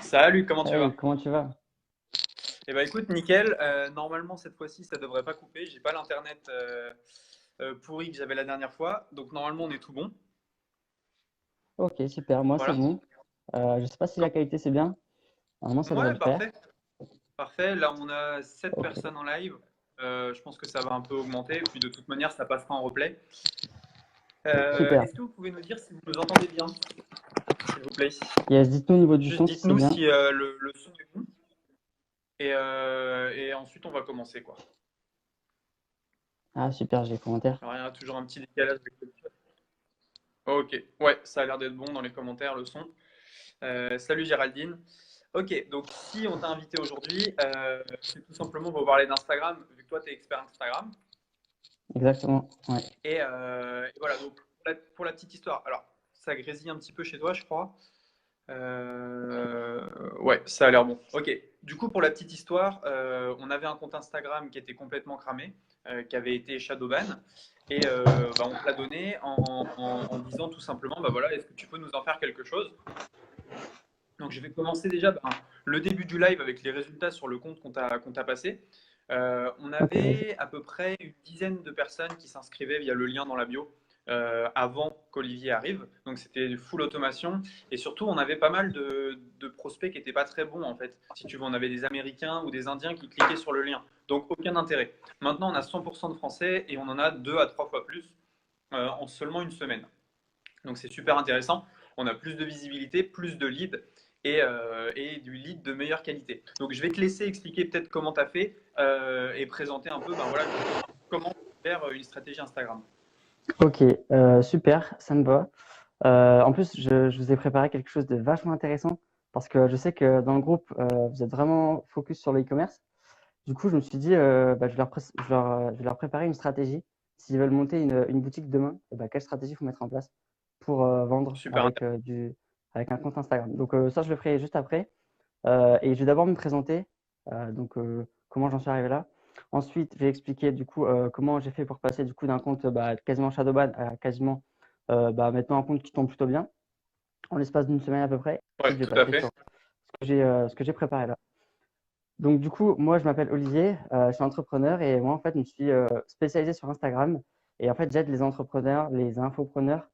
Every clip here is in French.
Salut, comment tu Hey, vas? comment tu vas? Eh ben écoute, nickel. Normalement, cette fois-ci, ça devrait pas couper. J'ai pas l'internet pourri que j'avais la dernière fois. Donc, normalement, on est tout bon. Ok, super, moi c'est Voilà. bon. Je sais pas si la qualité c'est bien. Normalement, ça devrait Ouais, le faire. parfait. Parfait. Là, on a 7 Ok. personnes en live. Je pense que ça va un peu augmenter. Puis, de toute manière, ça passera en replay. Super. Est-ce que vous pouvez nous dire si vous nous entendez bien, s'il vous plaît? Yes, dites-nous au niveau du Juste son si c'est dites-nous bien. si le son est bon. Et ensuite, on va commencer, quoi. Ah, super, j'ai les commentaires. Rien, toujours un petit décalage avec le chat. Ok, ouais, ça a l'air d'être bon dans les commentaires, le son. Salut Géraldine. Ok, donc si on t'a invité aujourd'hui, c'est tout simplement pour parler d'Instagram, vu que toi tu es expert Instagram. Exactement. Ouais. Et voilà, donc pour la petite histoire, alors ça grésille un petit peu chez toi, je crois. Ouais, ça a l'air bon. Ok, du coup pour la petite histoire, on avait un compte Instagram qui était complètement cramé, qui avait été shadowban. Et bah, on te l'a donné en disant tout simplement, bah voilà, est-ce que tu peux nous en faire quelque chose? Donc je vais commencer déjà le début du live avec les résultats sur le compte qu'on t'a passé. On Ok, vas-y. avait à peu près une dizaine de personnes qui s'inscrivaient via le lien dans la bio avant qu'Olivier arrive. Donc c'était full automation. Et surtout, on avait pas mal de prospects qui n'étaient pas très bons en fait. Si tu veux, on avait des Américains ou des Indiens qui cliquaient sur le lien. Donc aucun intérêt. Maintenant, on a 100% de Français et on en a 2 à 3 fois plus en seulement une semaine. Donc c'est super intéressant. On a plus de visibilité, plus de leads et du lead de meilleure qualité. Donc je vais te laisser expliquer peut-être comment tu as fait et présenter un peu ben voilà, justement comment faire une stratégie Instagram. Ok, super, ça me va. En plus, je vous ai préparé quelque chose de vachement intéressant parce que je sais que dans le groupe, vous êtes vraiment focus sur le e-commerce. Du coup, je me suis dit, bah, je vais leur préparer une stratégie. S'ils veulent monter une boutique demain, et bah, quelle stratégie il faut mettre en place pour vendre Super avec, intéressant. avec un compte Instagram. Donc, ça, je le ferai juste après. Et je vais d'abord me présenter, comment j'en suis arrivé là. Ensuite, je vais expliquer du coup comment j'ai fait pour passer du coup d'un compte bah, quasiment shadowban à quasiment bah, maintenant un compte qui tombe plutôt bien en l'espace d'une semaine à peu près. Ouais, Ensuite, je vais tout à passer fait. sur ce que j'ai préparé là. Donc, du coup, moi, je m'appelle Olivier, je suis entrepreneur et moi, en fait, je me suis spécialisé sur Instagram. Et en fait, j'aide les entrepreneurs, les infopreneurs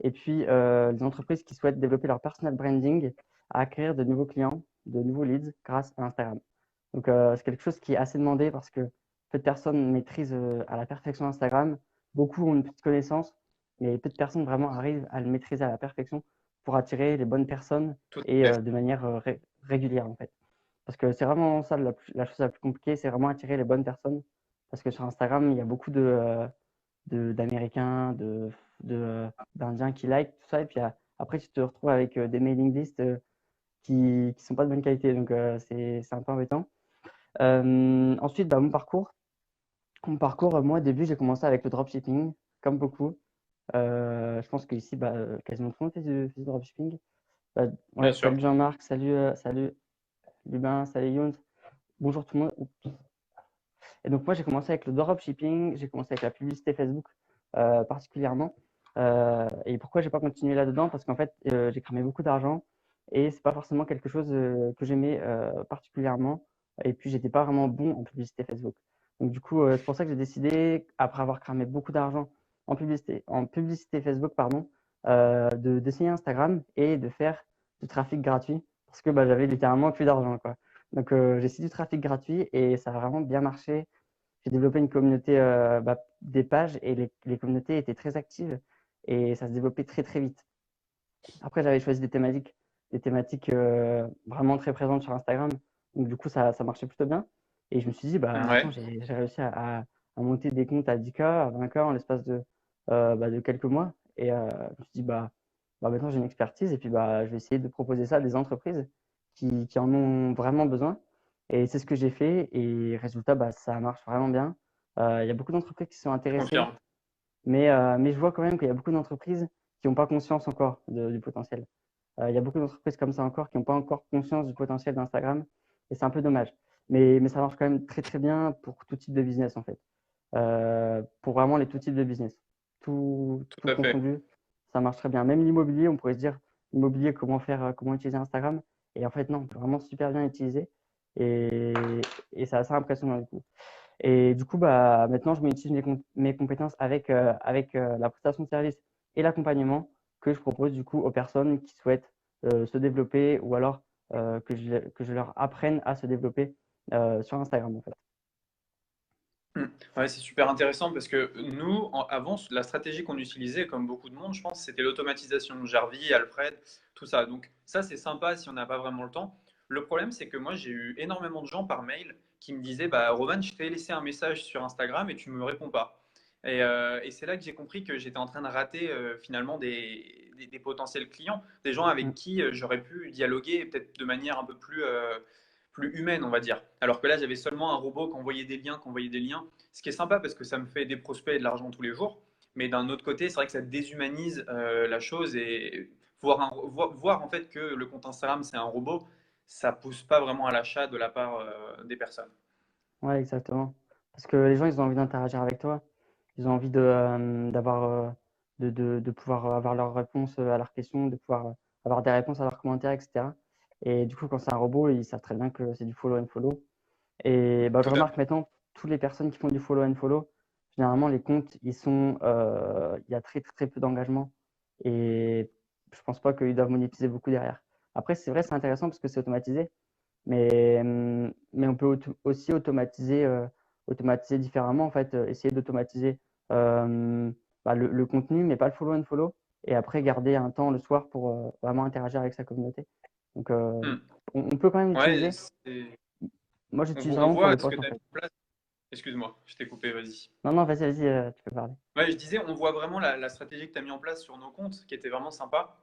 et puis les entreprises qui souhaitent développer leur personal branding à acquérir de nouveaux clients, de nouveaux leads grâce à Instagram. Donc, c'est quelque chose qui est assez demandé parce que peu de personnes maîtrisent à la perfection Instagram. Beaucoup ont une petite connaissance, mais peu de personnes vraiment arrivent à le maîtriser à la perfection pour attirer les bonnes personnes Tout et à fait. de manière régulière, en fait. Parce que c'est vraiment ça la chose la plus compliquée, c'est vraiment attirer les bonnes personnes. Parce que sur Instagram, il y a beaucoup d'Américains, d'Indiens qui like tout ça. Et puis après, tu te retrouves avec des mailing lists qui sont pas de bonne qualité. Donc, c'est un peu embêtant. Ensuite, bah, mon parcours, moi, au début, j'ai commencé avec le dropshipping, comme beaucoup. Je pense qu'ici, bah, quasiment tout le monde fait du dropshipping. Bah, Bien ouais, sûr. salut Jean-Marc, salut Lubin, salut Younes. Bonjour tout le monde. Et donc moi, j'ai commencé avec le dropshipping, j'ai commencé avec la publicité Facebook particulièrement. Et pourquoi j'ai pas continué là-dedans? Parce qu'en fait, j'ai cramé beaucoup d'argent et c'est pas forcément quelque chose que j'aimais particulièrement. Et puis, j'étais pas vraiment bon en publicité Facebook. Donc du coup, c'est pour ça que j'ai décidé, après avoir cramé beaucoup d'argent en publicité Facebook, pardon, d'essayer Instagram et de faire du trafic gratuit parce que bah, j'avais littéralement plus d'argent, quoi. Donc, j'ai essayé du trafic gratuit et ça a vraiment bien marché. J'ai développé une communauté, bah, des pages et les communautés étaient très actives et ça se développait très très vite. Après, j'avais choisi des thématiques vraiment très présentes sur Instagram. Donc, du coup, ça marchait plutôt bien. Et je me suis dit, bah, attends, Ouais. j'ai réussi à monter des comptes à 10K, à 20K en l'espace de quelques mois. Et je me suis dit, bah, maintenant, j'ai une expertise et puis bah, je vais essayer de proposer ça à des entreprises qui en ont vraiment besoin. Et c'est ce que j'ai fait. Et résultat, bah, ça marche vraiment bien. Il y a beaucoup d'entreprises qui sont Je intéressées. confirme. Mais je vois quand même qu'il y a beaucoup d'entreprises qui n'ont pas conscience encore du potentiel. Il y a beaucoup d'entreprises comme ça encore qui n'ont pas encore conscience du potentiel d'Instagram et c'est un peu dommage. Mais ça marche quand même très très bien pour tout type de business en fait. Pour vraiment les tout types de business. Tout Tout à fait. confondu, ça marche très bien. Même l'immobilier, on pourrait se dire, immobilier, comment faire, comment utiliser Instagram. Et en fait, non, vraiment super bien utilisé. Et, et c'est assez impressionnant du coup. Et du coup, bah, maintenant, je monétise mes compétences avec la prestation de service et l'accompagnement que je propose du coup aux personnes qui souhaitent se développer ou alors que je leur apprenne à se développer sur Instagram en fait. Ouais, c'est super intéressant parce que nous, avant, la stratégie qu'on utilisait, comme beaucoup de monde, je pense, c'était l'automatisation. Jarvis, Alfred, tout ça. Donc ça, c'est sympa si on n'a pas vraiment le temps. Le problème, c'est que moi, j'ai eu énormément de gens par mail qui me disaient, bah, Roman, je t'ai laissé un message sur Instagram et tu me réponds pas. Et c'est là que j'ai compris que j'étais en train de rater finalement des potentiels clients, des gens avec Mm. qui j'aurais pu dialoguer peut-être de manière un peu plus humaine, on va dire. Alors que là, j'avais seulement un robot qui envoyait des liens, ce qui est sympa parce que ça me fait des prospects et de l'argent tous les jours. Mais d'un autre côté, c'est vrai que ça déshumanise la chose et voir en fait que le compte Instagram c'est un robot, ça pousse pas vraiment à l'achat de la part des personnes. Ouais, exactement. Parce que les gens, ils ont envie d'interagir avec toi. Ils ont envie de pouvoir avoir leurs réponses à leurs questions, de pouvoir avoir des réponses à leurs commentaires, etc. Et du coup, quand c'est un robot, ils savent très bien que c'est du follow and follow. Et bah, je Tout à remarque fait. maintenant, toutes les personnes qui font du follow and follow, généralement, les comptes, il y a très, très, très peu d'engagement. Et je pense pas qu'ils doivent monétiser beaucoup derrière. Après, c'est vrai, c'est intéressant parce que c'est automatisé. Mais on peut aussi automatiser différemment, en fait, essayer d'automatiser bah, le contenu, mais pas le follow and follow. Et après, garder un temps le soir pour vraiment interagir avec sa communauté. Donc, Hmm. on peut quand même Ouais, l'utiliser. Moi, j'utilise on vraiment pour voit les ce que posts, tu en as mis fait. en place. Excuse-moi, je t'ai coupé, vas-y. Non, non, vas-y, vas-y, tu peux parler. Ouais, je disais, on voit vraiment la stratégie que tu as mis en place sur nos comptes, qui était vraiment sympa.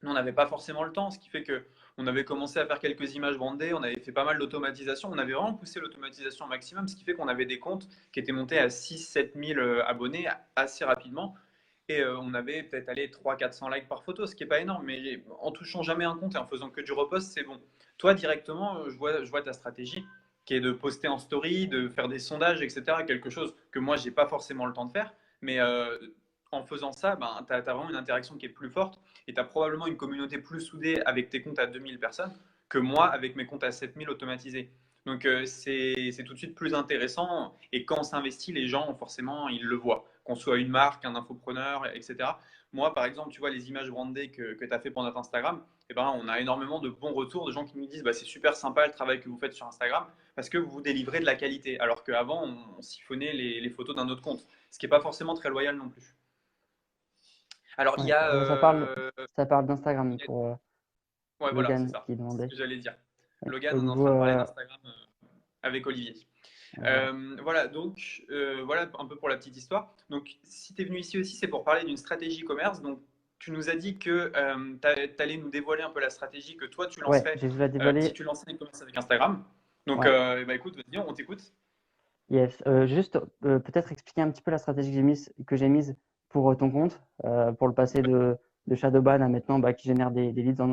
Nous, on n'avait pas forcément le temps, ce qui fait que on avait commencé à faire quelques images brandées, on avait fait pas mal d'automatisation, on avait vraiment poussé l'automatisation au maximum, ce qui fait qu'on avait des comptes qui étaient montés à 6 000 7 000 abonnés assez rapidement. Et on avait peut-être allé 300 400 likes par photo, ce qui n'est pas énorme, mais en touchant jamais un compte et en faisant que du repost, c'est bon. Toi, directement, je vois ta stratégie qui est de poster en story, de faire des sondages, etc. Quelque chose que moi, j'ai pas forcément le temps de faire. Mais en faisant ça, ben, tu as vraiment une interaction qui est plus forte et tu as probablement une communauté plus soudée avec tes comptes à 2000 personnes que moi avec mes comptes à 7000 automatisés. Donc c'est tout de suite plus intéressant et quand on s'investit, les gens forcément ils le voient, qu'on soit une marque, un infopreneur, etc. Moi par exemple, tu vois les images brandées que tu as fait pour notre Instagram, eh ben, on a énormément de bons retours de gens qui nous disent bah, c'est super sympa le travail que vous faites sur Instagram parce que vous délivrez de la qualité alors qu'avant on siphonnait les photos d'un autre compte, ce qui n'est pas forcément très loyal non plus. Alors il Ouais, y a ça parle d'Instagram pour ouais, voilà, c'est Logan ça. qui C'est ce demandait. que j'allais dire. Ouais. Logan, Au on est en niveau, train de parler d'Instagram avec Olivier. voilà. Voilà, donc voilà un peu pour la petite histoire. Donc, si tu es venu ici aussi, c'est pour parler d'une stratégie commerce. Donc, tu nous as dit que tu allais nous dévoiler un peu la stratégie que toi tu Ouais, lancerais je vais vous la si dévoiler. tu lançais un e-commerce avec Instagram. Donc, Ouais, bah, écoute, vas-y, on t'écoute. yes. Juste peut-être expliquer un petit peu la stratégie que j'ai mise pour ton compte, pour le passer de Shadowban à maintenant bah, qui génère des leads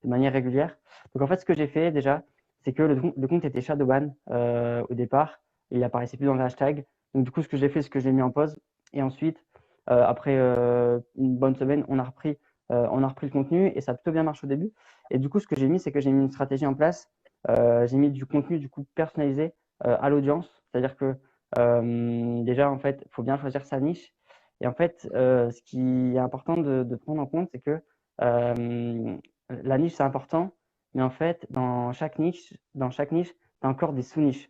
de manière régulière. Donc en fait, ce que j'ai fait déjà, c'est que le compte était Shadowban au départ, et il apparaissait plus dans le hashtag. Donc du coup, ce que j'ai fait, c'est que je l'ai mis en pause. Et ensuite, après une bonne semaine, on a repris le contenu et ça a plutôt bien marché au début. Et du coup, ce que j'ai mis, c'est que j'ai mis une stratégie en place. J'ai mis du contenu du coup personnalisé à l'audience. C'est-à-dire que déjà, en fait, il faut bien choisir sa niche. Et en fait, ce qui est important de prendre en compte, c'est que la niche, c'est important, mais en fait, dans chaque niche, tu as encore des sous-niches.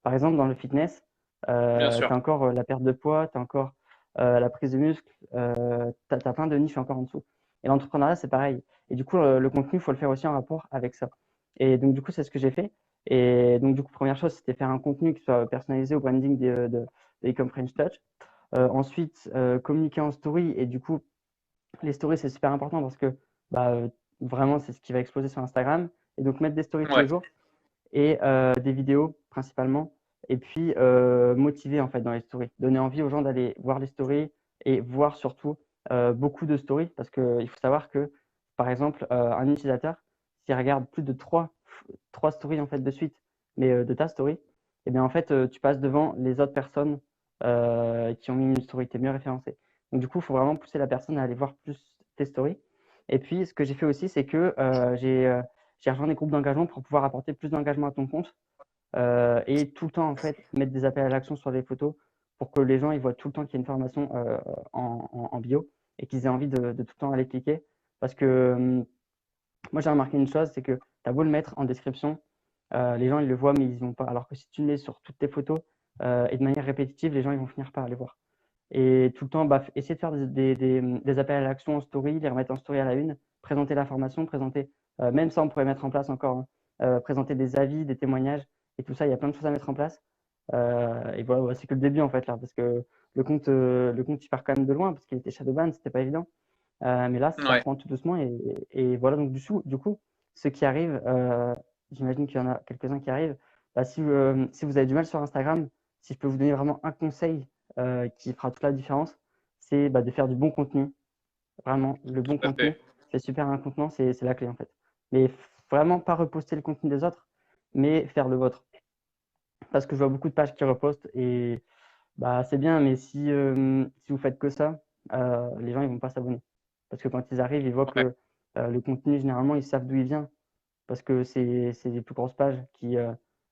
Par exemple, dans le fitness, tu Bien as sûr. encore la perte de poids, tu as encore la prise de muscle, tu as plein de niches encore en dessous. Et l'entrepreneuriat, c'est pareil. Et du coup, le contenu, il faut le faire aussi en rapport avec ça. Et donc, du coup, c'est ce que j'ai fait. Et donc, du coup, première chose, c'était faire un contenu qui soit personnalisé au branding de Ecom French Touch. Ensuite, communiquer en story. Et du coup, les stories, c'est super important parce que bah, vraiment, c'est ce qui va exploser sur Instagram. Et donc, mettre des stories tous les Ouais. jours et des vidéos principalement. Et puis, motiver en fait dans les stories. Donner envie aux gens d'aller voir les stories et voir surtout beaucoup de stories parce qu'il faut savoir que, par exemple, un utilisateur, s'il regarde plus de trois stories en fait de suite, mais de ta story, et bien en fait, tu passes devant les autres personnes qui ont mis une story, tu es mieux référencé. Donc du coup, il faut vraiment pousser la personne à aller voir plus tes stories. Et puis, ce que j'ai fait aussi, c'est que j'ai rejoint des groupes d'engagement pour pouvoir apporter plus d'engagement à ton compte et tout le temps, en fait, mettre des appels à l'action sur les photos pour que les gens ils voient tout le temps qu'il y a une formation en bio et qu'ils aient envie de tout le temps aller cliquer. Parce que moi, j'ai remarqué une chose, c'est que tu as beau le mettre en description, les gens ils le voient, mais ils vont pas. Alors que si tu le mets sur toutes tes photos et de manière répétitive, les gens ils vont finir par aller voir. Et tout le temps, essayer de faire des appels à l'action en story, les remettre en story à la une, présenter l'information, présenter, même ça, on pourrait mettre en place encore, hein, présenter des avis, des témoignages et tout ça. Il y a plein de choses à mettre en place. Et voilà, c'est que le début en fait là, parce que le compte, il part quand même de loin parce qu'il était shadowban, c'était pas évident. Mais là, ça Ouais. reprend tout doucement et voilà. Donc du coup, ceux qui arrivent, j'imagine qu'il y en a quelques-uns qui arrivent. Si vous avez du mal sur Instagram, si je peux vous donner vraiment un conseil qui fera toute la différence, c'est de faire du bon contenu. Vraiment, le Tout bon à contenu, fait. c'est super un contenant, c'est la clé en fait. Mais vraiment pas reposter le contenu des autres, mais faire le vôtre. Parce que je vois beaucoup de pages qui repostent et c'est bien, mais si vous faites que ça, les gens ils vont pas s'abonner. Parce que quand ils arrivent, ils voient Ouais. que le contenu, généralement, ils savent d'où il vient. Parce que c'est les plus grosses pages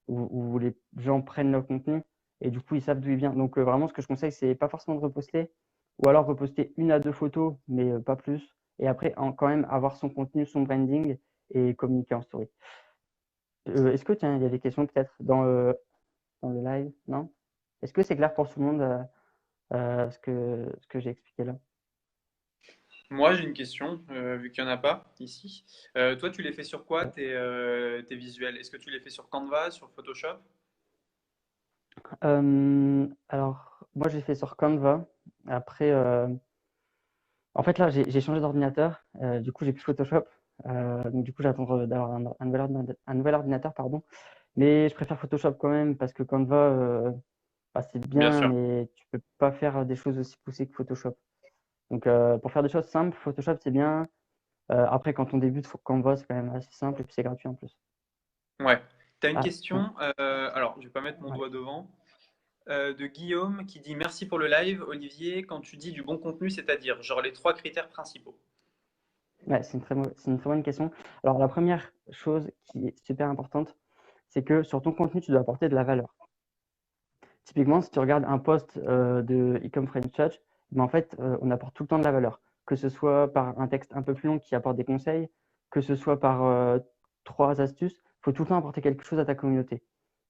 où les gens prennent leur contenu et du coup, ils savent d'où il vient. Donc, vraiment, ce que je conseille, c'est pas forcément de reposter ou alors reposter une à deux photos, mais pas plus. Et après, quand même, avoir son contenu, son branding et communiquer en story. Est-ce que, tiens, il y a des questions peut-être dans le live? Non? Est-ce que c'est clair pour tout le monde ce que j'ai expliqué là? Moi, j'ai une question, vu qu'il n'y en a pas ici. Toi, tu les fais sur quoi, tes visuels? Est-ce que tu les fais sur Canva, sur Photoshop? Alors, moi, j'ai fait sur Canva. Après, en fait, là, j'ai changé d'ordinateur. Du coup, j'ai plus Photoshop. Donc, du coup, j'attends d'avoir un nouvel ordinateur, pardon. Mais je préfère Photoshop quand même parce que Canva, c'est Bien bien, sûr. mais tu peux pas faire des choses aussi poussées que Photoshop. Donc, pour faire des choses simples, Photoshop, c'est bien. Après, quand on débute, Canva, c'est quand même assez simple et puis c'est gratuit en plus. Ouais. Tu as une Ah, ouais, question, alors je vais pas mettre mon ouais. doigt devant, de Guillaume qui dit merci pour le live. Olivier, quand tu dis du bon contenu, c'est-à-dire genre les trois critères principaux. Ouais, c'est une très bonne question. Alors, la première chose qui est super importante, c'est que sur ton contenu, tu dois apporter de la valeur. Typiquement, si tu regardes un post de Ecom French Touch, en fait, on apporte tout le temps de la valeur. Que ce soit par un texte un peu plus long qui apporte des conseils, que ce soit par trois astuces, il faut tout le temps apporter quelque chose à ta communauté.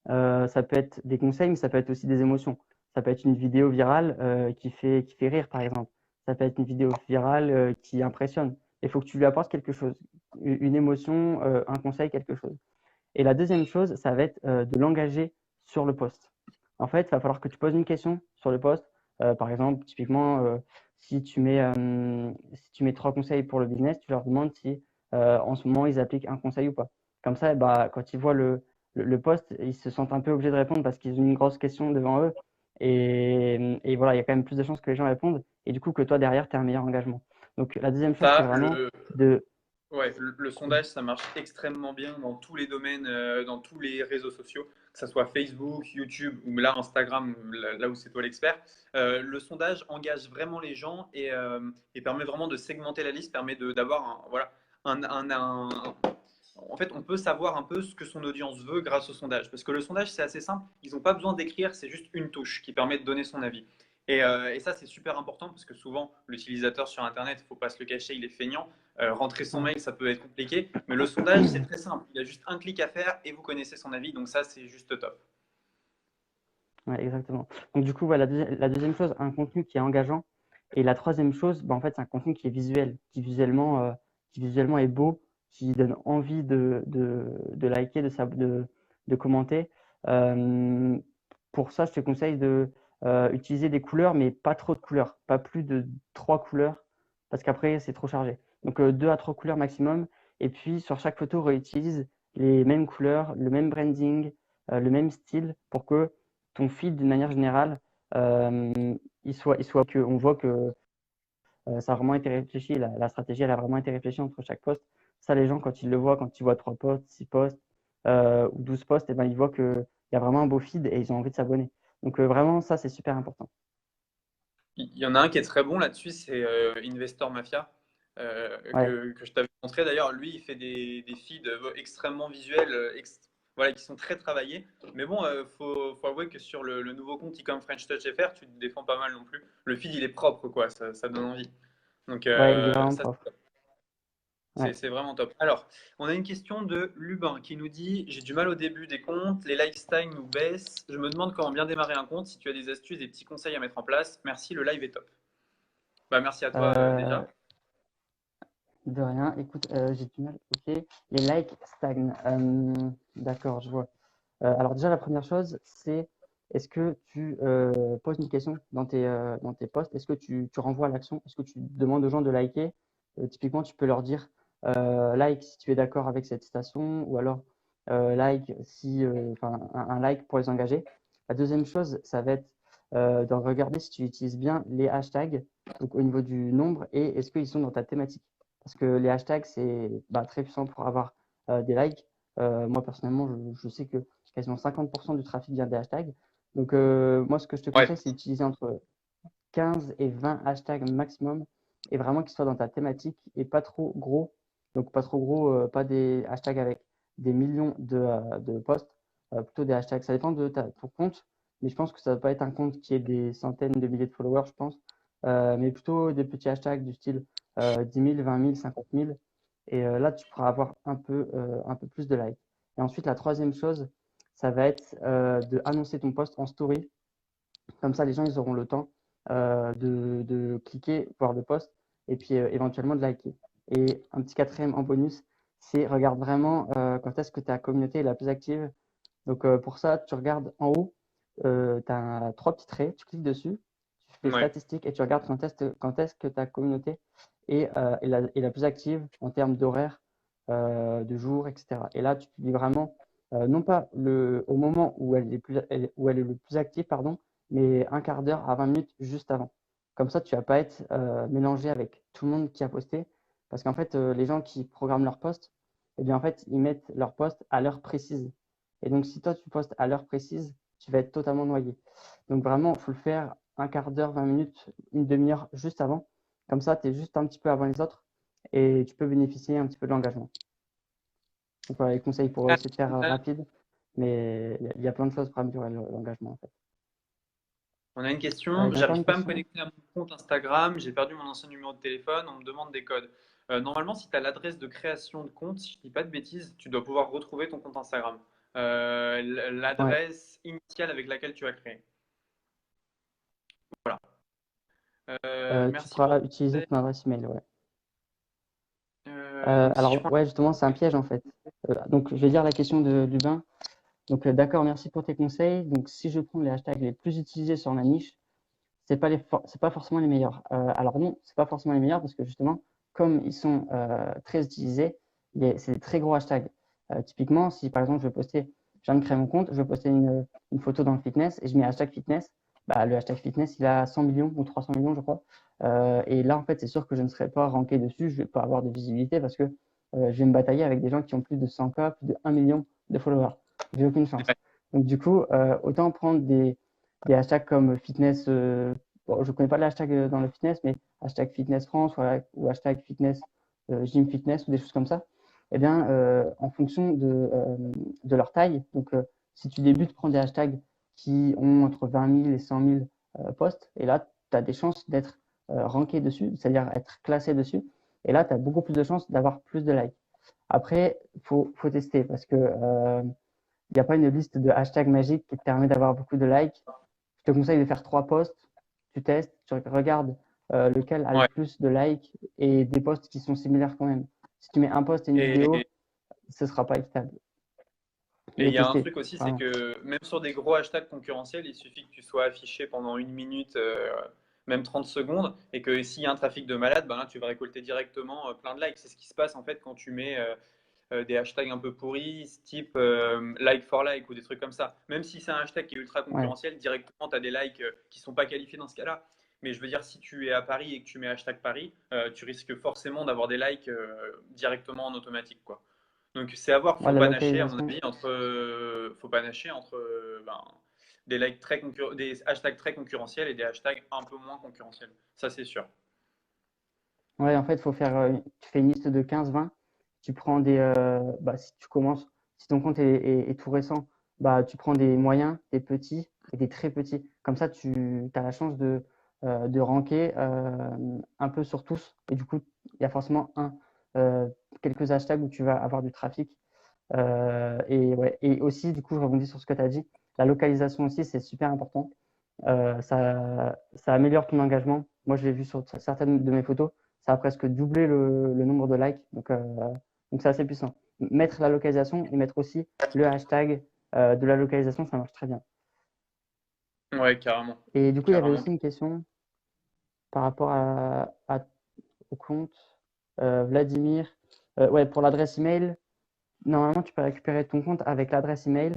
Ça peut être des conseils, mais ça peut être aussi des émotions. Ça peut être une vidéo virale qui fait rire, par exemple. Ça peut être une vidéo virale qui impressionne. Il faut que tu lui apportes quelque chose, une émotion, un conseil, quelque chose. Et la deuxième chose, ça va être de l'engager sur le post. En fait, il va falloir que tu poses une question sur le post. Par exemple, typiquement, si tu mets trois conseils pour le business, tu leur demandes si en ce moment ils appliquent un conseil ou pas. Comme ça, quand ils voient le post, ils se sentent un peu obligés de répondre parce qu'ils ont une grosse question devant eux. Et voilà, il y a quand même plus de chances que les gens répondent et du coup que toi derrière, tu as un meilleur engagement. Donc la deuxième chose, c'est Ça, vraiment de... ouais, le sondage, ça marche extrêmement bien dans tous les domaines, dans tous les réseaux sociaux, que ce soit Facebook, YouTube ou là Instagram, là où c'est toi l'expert. Le sondage engage vraiment les gens et permet vraiment de segmenter la liste, permet d'avoir voilà, un, en fait, on peut savoir un peu ce que son audience veut grâce au sondage. Parce que le sondage, c'est assez simple. Ils n'ont pas besoin d'écrire, c'est juste une touche qui permet de donner son avis. Et ça, c'est super important parce que souvent, l'utilisateur sur Internet, il ne faut pas se le cacher, il est feignant. Rentrer son Ouais. mail, ça peut être compliqué. Mais le sondage, c'est très simple. Il a juste un clic à faire et vous connaissez son avis. Donc ça, c'est juste top. Ouais, exactement. Donc, du coup, voilà, la deuxième chose, un contenu qui est engageant. Et la troisième chose, en fait, c'est un contenu qui est visuel, qui visuellement est beau, qui donne envie de liker, de commenter. Euh, pour ça, je te conseille de utiliser des couleurs, mais pas trop de couleurs, pas plus de trois couleurs, parce qu'après, c'est trop chargé. Donc, deux à trois couleurs maximum. Et puis, sur chaque photo, réutilise les mêmes couleurs, le même branding, le même style pour que ton feed d'une manière générale, il soit que on voit que ça a vraiment été réfléchi, la stratégie elle a vraiment été réfléchie entre chaque poste. Ça, les gens, quand ils le voient, quand ils voient 3 posts, 6 posts ou 12 posts, et ben, ils voient qu'il y a vraiment un beau feed et ils ont envie de s'abonner. Donc vraiment, ça, c'est super important. Il y en a un qui est très bon là-dessus, c'est Investor Mafia. Ouais, que je t'avais montré. D'ailleurs, lui, il fait des feeds extrêmement visuels, voilà, qui sont très travaillés. Mais bon, faut avouer que sur le nouveau compte Ecom French Touch FR, tu te défends pas mal non plus. Le feed, il est propre, quoi, ça donne envie. Donc, ouais, il est vraiment ça, propre. Ouais. c'est vraiment top. Alors, on a une question de Lubin qui nous dit: j'ai du mal au début des comptes, les lifestyle nous baissent. Je me demande comment bien démarrer un compte. Si tu as des astuces, des petits conseils à mettre en place. Merci, le live est top. Bah, merci à toi Euh, déjà. de rien. Écoute, j'ai du mal. Ok. Les likes stagnent. D'accord, je vois. Alors déjà, la première chose, c'est est-ce que tu poses une question dans tes posts? Est-ce que tu renvoies à l'action? Est-ce que tu demandes aux gens de liker? Typiquement, tu peux leur dire like si tu es d'accord avec cette citation ou alors like si, enfin, un like pour les engager. La deuxième chose, ça va être de regarder si tu utilises bien les hashtags, donc au niveau du nombre, et est-ce qu'ils sont dans ta thématique. Parce que les hashtags, c'est très puissant pour avoir des likes. Moi, personnellement, je sais que quasiment 50% du trafic vient des hashtags. Donc, moi, ce que je te Ouais, conseille, c'est d'utiliser entre 15 et 20 hashtags maximum et vraiment qu'ils soient dans ta thématique et pas trop gros. Donc, pas trop gros, pas des hashtags avec des millions de posts, plutôt des hashtags. Ça dépend de ton compte, mais je pense que ça ne va pas être un compte qui ait des centaines de milliers de followers, je pense. Mais plutôt des petits hashtags du style 10 000, 20 000, 50 000. Et là, tu pourras avoir un peu plus de likes. Et ensuite, la troisième chose, ça va être de annoncer ton post en story. Comme ça, les gens, ils auront le temps de cliquer, voir le post et puis éventuellement de liker. Et un petit quatrième en bonus, c'est regarde vraiment quand est-ce que ta communauté est la plus active. Donc pour ça, tu regardes en haut, tu as trois petits traits, tu cliques dessus, tu fais ouais. statistiques et tu regardes quand est-ce que ta communauté est la plus active en termes d'horaire, de jours, etc. Et là, tu publies vraiment, non pas au moment où où elle est le plus active, pardon, mais un quart d'heure à 20 minutes juste avant. Comme ça, tu vas pas être mélangé avec tout le monde qui a posté. Parce qu'en fait, les gens qui programment leur post, eh bien, en fait, ils mettent leur post à l'heure précise. Et donc, si toi, tu postes à l'heure précise, tu vas être totalement noyé. Donc, vraiment, il faut le faire un quart d'heure, 20 minutes, une demi-heure juste avant. Comme ça, tu es juste un petit peu avant les autres et tu peux bénéficier un petit peu de l'engagement. Donc, voilà les conseils pour essayer de faire rapide, mais il y a plein de choses pour améliorer l'engagement, en fait. On a une Il question. y a encore J'arrive une pas à me question? connecter à mon compte Instagram. J'ai perdu mon ancien numéro de téléphone. On me demande des codes. Normalement, si tu as l'adresse de création de compte, si je dis pas de bêtises, tu dois pouvoir retrouver ton compte Instagram. Ouais. L'adresse initiale avec laquelle tu as créé. Voilà. Tu Merci pour pourras ton utiliser conseil. ton adresse email, ouais. Donc, si je Alors, prends. ouais, justement, c'est un piège, en fait. Donc, je vais dire la question de Lubin. Donc, d'accord, merci pour tes conseils. Donc, si je prends les hashtags les plus utilisés sur ma niche, c'est pas forcément les meilleurs. Alors non, c'est pas forcément les meilleurs parce que justement, comme ils sont très utilisés, c'est des très gros hashtags. Typiquement, si par exemple je viens de créer mon compte, je vais poster une photo dans le fitness et je mets hashtag fitness, bah, le hashtag fitness, il a 100 millions ou 300 millions, je crois. Et là, en fait, c'est sûr que je ne serai pas ranké dessus, je vais pas avoir de visibilité parce que je vais me batailler avec des gens qui ont plus de 100K, plus de 1 million de followers. J'ai aucune chance. Donc, du coup, autant prendre des hashtags comme fitness, bon, je ne connais pas le hashtag dans le fitness, mais hashtag fitness France ou hashtag fitness, gym fitness ou des choses comme ça, eh bien, en fonction de leur taille, donc si tu débutes, prends des hashtags qui ont entre 20 000 et 100 000 posts, et là, tu as des chances d'être ranké dessus, c'est-à-dire être classé dessus, et là, tu as beaucoup plus de chances d'avoir plus de likes. Après, faut tester parce que il n'y a pas une liste de hashtags magiques qui te permet d'avoir beaucoup de likes. Je te conseille de faire 3 posts, tu testes, tu regardes lequel a le Ouais. plus de likes et des posts qui sont similaires quand même. Si tu mets un post et une Et vidéo, ce ne sera pas équitable. et il Mais y a un tester, truc aussi, c'est vraiment. que même sur des gros hashtags concurrentiels, il suffit que tu sois affiché pendant une minute, même 30 secondes, et que s'il y a un trafic de malade, ben là, tu vas récolter directement plein de likes. C'est ce qui se passe en fait quand tu mets des hashtags un peu pourris, type like for like ou des trucs comme ça. Même si c'est un hashtag qui est ultra Ouais. concurrentiel, directement, tu as des likes qui ne sont pas qualifiés dans ce cas-là. Mais je veux dire, si tu es à Paris et que tu mets hashtag Paris, tu risques forcément d'avoir des likes directement en automatique, quoi. Donc c'est à voir, Ouais, faut la panacher à mon localisation. avis entre, faut panacher entre des likes des hashtags très concurrentiels et des hashtags un peu moins concurrentiels. Ça c'est sûr. Ouais, en fait, faut faire, tu fais une liste de 15-20. Tu prends si tu commences, si ton compte est tout récent, bah, tu prends des moyens, des petits et des très petits. Comme ça, tu as la chance de ranker un peu sur tous. Et du coup, il y a forcément euh, quelques hashtags où tu vas avoir du trafic. Ouais. Et aussi, du coup, je rebondis sur ce que tu as dit. La localisation aussi, c'est super important. Ça améliore ton engagement. Moi, je l'ai vu sur certaines de mes photos. Ça a presque doublé le nombre de likes. Donc c'est assez puissant. Mettre la localisation et mettre aussi le hashtag de la localisation, ça marche très bien. Ouais, carrément. Et du coup, il y avait Carrément. aussi une question par rapport au compte. Vladimir, ouais, pour l'adresse email, normalement, tu peux récupérer ton compte avec l'adresse email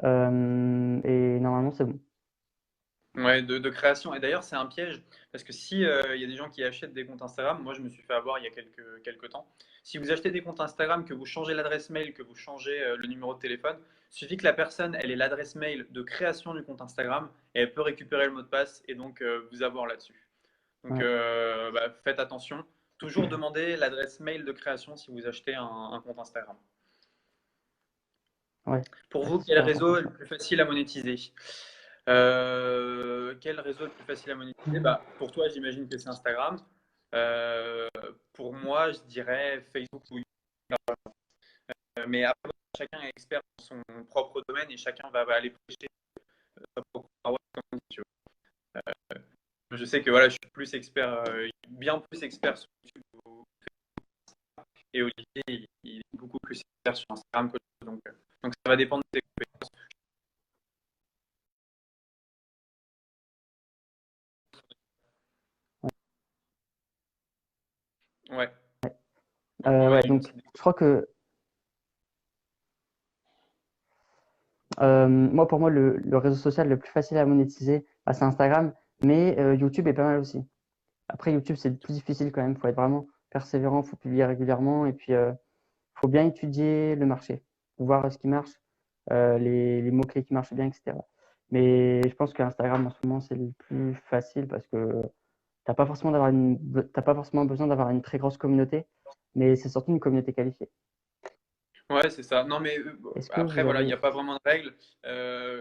et normalement, c'est bon. Ouais, de création. Et d'ailleurs, c'est un piège, parce que si il y a des gens qui achètent des comptes Instagram, moi je me suis fait avoir il y a quelques temps. Si vous achetez des comptes Instagram, que vous changez l'adresse mail, que vous changez le numéro de téléphone, il suffit que la personne, elle ait l'adresse mail de création du compte Instagram, et elle peut récupérer le mot de passe et donc vous avoir là-dessus. Donc Ouais, faites attention. Toujours demandez l'adresse mail de création si vous achetez un compte Instagram. ouais, Pour ouais, vous, c'est quel super réseau important. est le plus facile à monétiser? Quel réseau est le plus facile à monétiser? Bah, pour toi, j'imagine que c'est Instagram. Euh, pour moi, je dirais Facebook ou YouTube. Mais après, chacun est expert dans son propre domaine et chacun va aller prêcher sa propre paroisse, comme on dit, tu vois. Je sais que voilà, je suis plus expert, bien plus expert sur YouTube et Olivier, il est beaucoup plus expert sur Instagram que donc ça va dépendre de tes compétences. Ouais. Franchement, Ouais, vas-y, une donc petite. je crois que pour moi, le réseau social le plus facile à monétiser, bah, c'est Instagram, mais YouTube est pas mal aussi. Après, YouTube, c'est plus difficile quand même. Il faut être vraiment persévérant, il faut publier régulièrement et puis faut bien étudier le marché, voir ce qui marche, les mots-clés qui marchent bien, etc. Mais je pense qu'Instagram, en ce moment, c'est le plus facile parce que t'as pas forcément besoin d'avoir une très grosse communauté, mais c'est surtout une communauté qualifiée. Ouais, c'est ça. Non, mais Est-ce que après, vous voilà, il n'y avez... a pas vraiment de règles. Euh,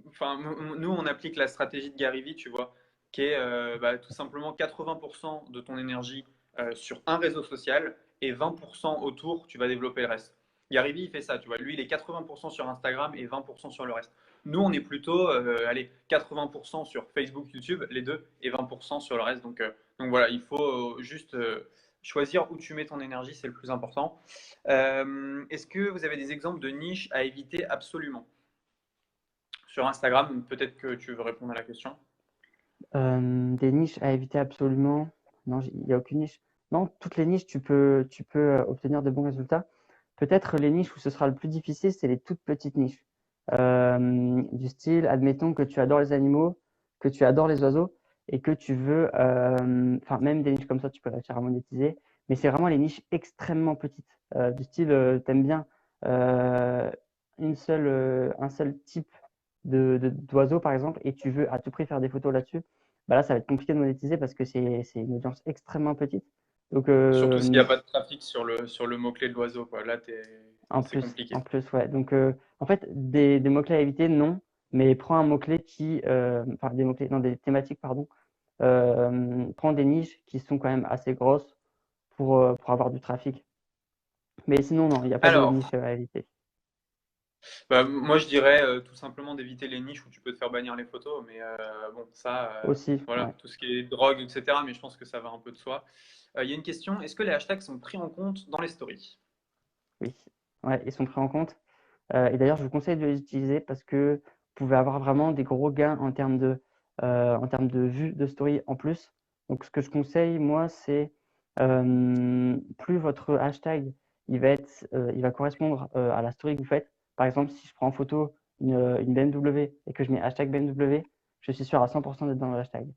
Enfin, nous, on applique la stratégie de Gary Vee, tu vois, qui est bah, tout simplement 80% de ton énergie sur un réseau social et 20% autour, tu vas développer le reste. Gary Vee, il fait ça, tu vois. Lui, il est 80% sur Instagram et 20% sur le reste. Nous, on est plutôt, allez, 80% sur Facebook, YouTube, les deux, et 20% sur le reste. Donc voilà, il faut juste choisir où tu mets ton énergie, c'est le plus important. Est-ce que vous avez des exemples de niches à éviter absolument? Sur Instagram, peut-être que tu veux répondre à la question. Des niches à éviter absolument. Non, il n'y a aucune niche. Non, toutes les niches, tu peux obtenir de bons résultats. Peut-être les niches où ce sera le plus difficile, c'est les toutes petites niches. Du style, admettons que tu adores les animaux, que tu adores les oiseaux et que tu veux, enfin, même des niches comme ça, tu peux réussir à monétiser. Mais c'est vraiment les niches extrêmement petites. Du style, t'aimes bien euh, un seul type d'oiseaux, par exemple, et tu veux à tout prix faire des photos là-dessus, bah là, ça va être compliqué de monétiser parce que c'est une audience extrêmement petite. Donc, Surtout s'il n'y a pas de trafic sur le mot-clé de l'oiseau, quoi. Là, c'est en compliqué. plus, ouais. Donc, en fait, des mots-clés à éviter, non, mais prends un mot-clé enfin, des mots-clés, non, des thématiques, pardon. Prends des niches qui sont quand même assez grosses pour avoir du trafic. Mais sinon, non, il n'y a pas de Alors, niche à éviter. bah, moi, je dirais tout simplement d'éviter les niches où tu peux te faire bannir les photos. Mais bon, ça, Aussi, voilà, ouais, tout ce qui est drogue, etc. Mais je pense que ça va un peu de soi. Il y a une question, est-ce que les hashtags sont pris en compte dans les stories? oui. Ouais, ils sont pris en compte. Et d'ailleurs, je vous conseille de les utiliser parce que vous pouvez avoir vraiment des gros gains en termes de vues de story en plus. Donc, ce que je conseille, moi, c'est plus votre hashtag il va correspondre à la story que vous faites. Par exemple, si je prends en photo une BMW et que je mets hashtag BMW, je suis sûr à 100% d'être dans le hashtag.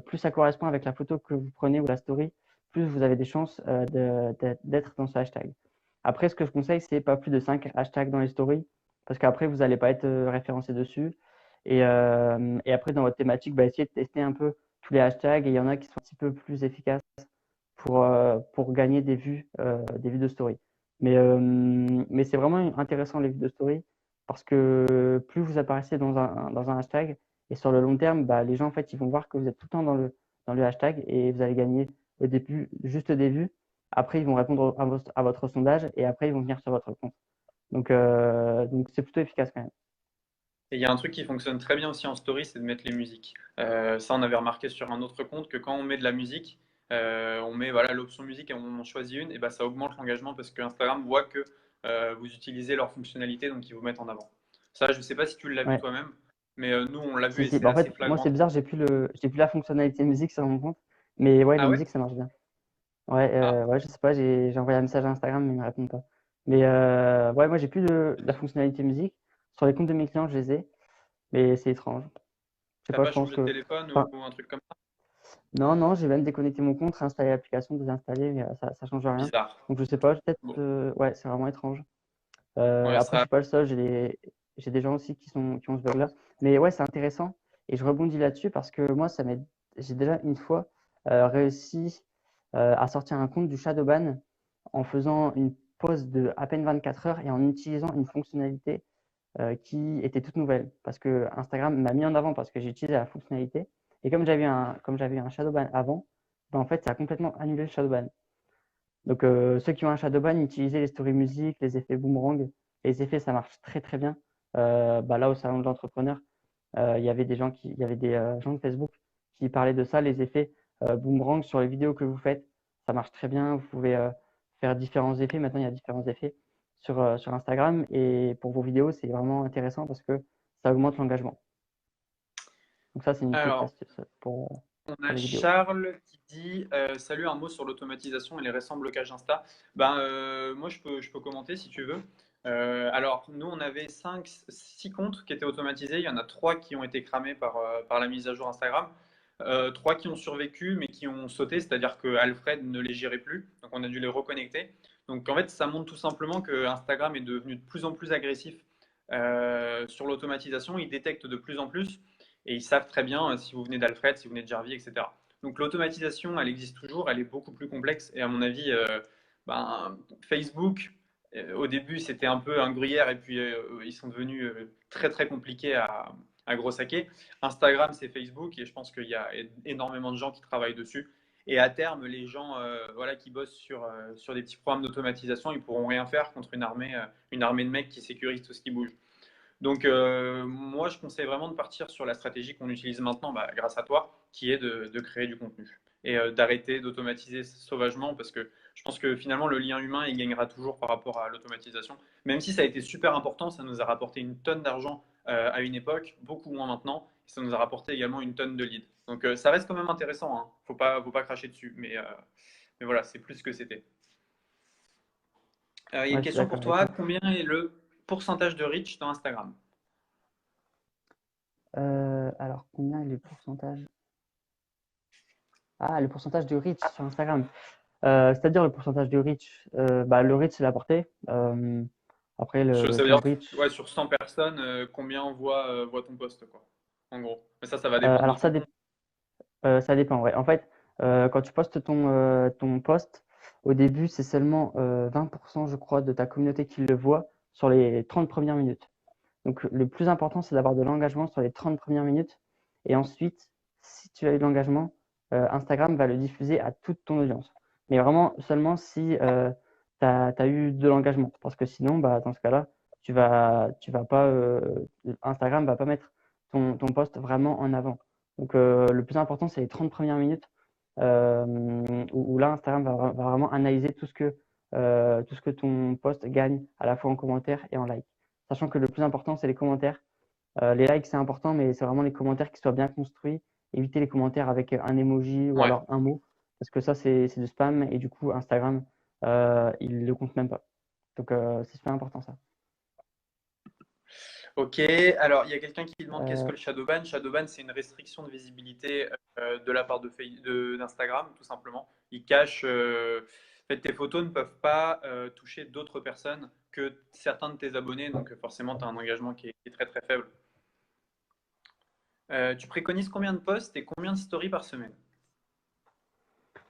Plus ça correspond avec la photo que vous prenez ou la story, plus vous avez des chances d'être dans ce hashtag. Après, ce que je conseille, c'est pas plus de 5 hashtags dans les stories, parce qu'après, vous n'allez pas être référencé dessus. Et après, dans votre thématique, essayez de tester un peu tous les hashtags et il y en a qui sont un petit peu plus efficaces pour gagner des vues de story. Mais c'est vraiment intéressant les vues de story parce que plus vous apparaissez dans un hashtag et sur le long terme, bah, les gens en fait ils vont voir que vous êtes tout le temps dans le hashtag et vous allez gagner au début juste des vues. Après ils vont répondre à votre sondage et après ils vont venir sur votre compte. Donc c'est plutôt efficace quand même. Et il y a un truc qui fonctionne très bien aussi en story, c'est de mettre les musiques. Ça, on avait remarqué sur un autre compte que quand on met de la musique, on met voilà, l'option musique et on en choisit une, et ben, ça augmente l'engagement parce que Instagram voit que vous utilisez leur fonctionnalité, donc ils vous mettent en avant. Ça, je ne sais pas si tu l'as vu Ouais. toi-même, mais nous, on l'a vu Si, et si. c'est Bah, en assez fait, moi, flagrant. c'est bizarre, j'ai plus la fonctionnalité musique sur mon compte. Mais ouais, les Ah ouais? musiques, ça marche bien. Ouais, Ah, ouais, je sais pas, j'ai envoyé un message à Instagram, mais ils me répondent pas. Mais ouais, moi, j'ai plus la fonctionnalité musique. Sur les comptes de mes clients, je les ai, mais c'est étrange. Je sais t'as pas, pas je pense changé de que. téléphone Enfin, ou un truc comme ça? non, non, j'ai même déconnecté mon compte, réinstallé l'application, désinstallé, mais ça change rien. Bizarre. Donc, je sais pas, peut-être, Bon, ouais, c'est vraiment étrange. ouais, Après, je ça. suis pas le seul, j'ai des gens aussi qui ont ce bug-là. Mais ouais, c'est intéressant. Et je rebondis là-dessus parce que moi, j'ai déjà une fois réussi à sortir un compte du Shadowban en faisant une pause de à peine 24 heures et en utilisant une fonctionnalité qui était toute nouvelle. Parce que Instagram m'a mis en avant parce que j'ai utilisé la fonctionnalité. Et comme j'avais eu un Shadowban avant, ben, en fait, ça a complètement annulé le Shadowban. Donc, ceux qui ont un Shadowban, utilisez les stories musique, les effets boomerang. Les effets, ça marche très très bien. Bah, là, au salon de l'entrepreneur, il y avait des gens de Facebook qui parlaient de ça, les effets boomerang sur les vidéos que vous faites. Ça marche très bien. Vous pouvez faire différents effets. Maintenant, il y a différents effets sur Instagram. Et pour vos vidéos, c'est vraiment intéressant parce que ça augmente l'engagement. Donc, ça, c'est une petite Alors, astuce on pour a les vidéos. Charles qui dit salut, un mot sur l'automatisation et les récents blocages Insta. Ben, moi, je peux commenter si tu veux. Alors, nous, on avait 6 comptes qui étaient automatisés. Il y en a 3 qui ont été cramés par la mise à jour Instagram. 3 qui ont survécu mais qui ont sauté, c'est-à-dire que Alfred ne les gérait plus. Donc, on a dû les reconnecter. Donc, en fait, ça montre tout simplement que Instagram est devenu de plus en plus agressif sur l'automatisation. Il détecte de plus en plus et ils savent très bien si vous venez d'Alfred, si vous venez de Jarvis, etc. Donc l'automatisation, elle existe toujours, elle est beaucoup plus complexe et à mon avis, ben, Facebook, au début c'était un peu un gruyère et puis ils sont devenus très très compliqués à gros saquer. Instagram c'est Facebook et je pense qu'il y a énormément de gens qui travaillent dessus. Et à terme, les gens voilà, qui bossent sur des petits programmes d'automatisation, ils pourront rien faire contre une armée de mecs qui sécurisent tout ce qui bouge. Donc, moi, je conseille vraiment de partir sur la stratégie qu'on utilise maintenant, bah, grâce à toi, qui est de créer du contenu et d'arrêter d'automatiser sauvagement parce que je pense que finalement, le lien humain, il gagnera toujours par rapport à l'automatisation. Même si ça a été super important, ça nous a rapporté une tonne d'argent à une époque, beaucoup moins maintenant, et ça nous a rapporté également une tonne de leads. Donc, ça reste quand même intéressant, hein. Faut pas cracher dessus, mais voilà, c'est plus ce que c'était. Il y a une Ouais, je suis question pour d'accord avec toi. toi. Combien est le pourcentage de reach dans Instagram? Alors, combien est le pourcentage? Ah, le pourcentage de reach sur Instagram. C'est-à-dire le pourcentage de reach. Bah, le reach, c'est la portée. Après, Ça veut ton dire, ouais, reach. sur 100 personnes, combien voit ton poste, quoi, en gros. Mais ça va dépendre de Alors, ton compte. ça dépend. Ouais. En fait, quand tu postes ton post, au début, c'est seulement 20%, je crois, de ta communauté qui le voit sur les 30 premières minutes. Donc, le plus important, c'est d'avoir de l'engagement sur les 30 premières minutes. Et ensuite, si tu as eu de l'engagement, Instagram va le diffuser à toute ton audience. Mais vraiment seulement si tu as eu de l'engagement. Parce que sinon, bah, dans ce cas-là, tu vas pas, Instagram va pas mettre ton post vraiment en avant. Donc, le plus important, c'est les 30 premières minutes euh, où là, Instagram va vraiment analyser tout ce que ton post gagne à la fois en commentaire et en like. Sachant que le plus important, c'est les commentaires. Les likes, c'est important, mais c'est vraiment les commentaires qui soient bien construits. Éviter les commentaires avec un emoji ou Ouais. alors un mot, parce que ça, c'est du spam et du coup, Instagram, il ne le compte même pas. Donc, c'est super important ça. Ok. Alors, il y a quelqu'un qui demande qu'est-ce Euh, que le shadowban? Shadowban, c'est une restriction de visibilité de la part d'Instagram, tout simplement. Il cache. En fait, tes photos ne peuvent pas toucher d'autres personnes que certains de tes abonnés, donc forcément, tu as un engagement qui est très très faible. Tu préconises combien de posts et combien de stories par semaine?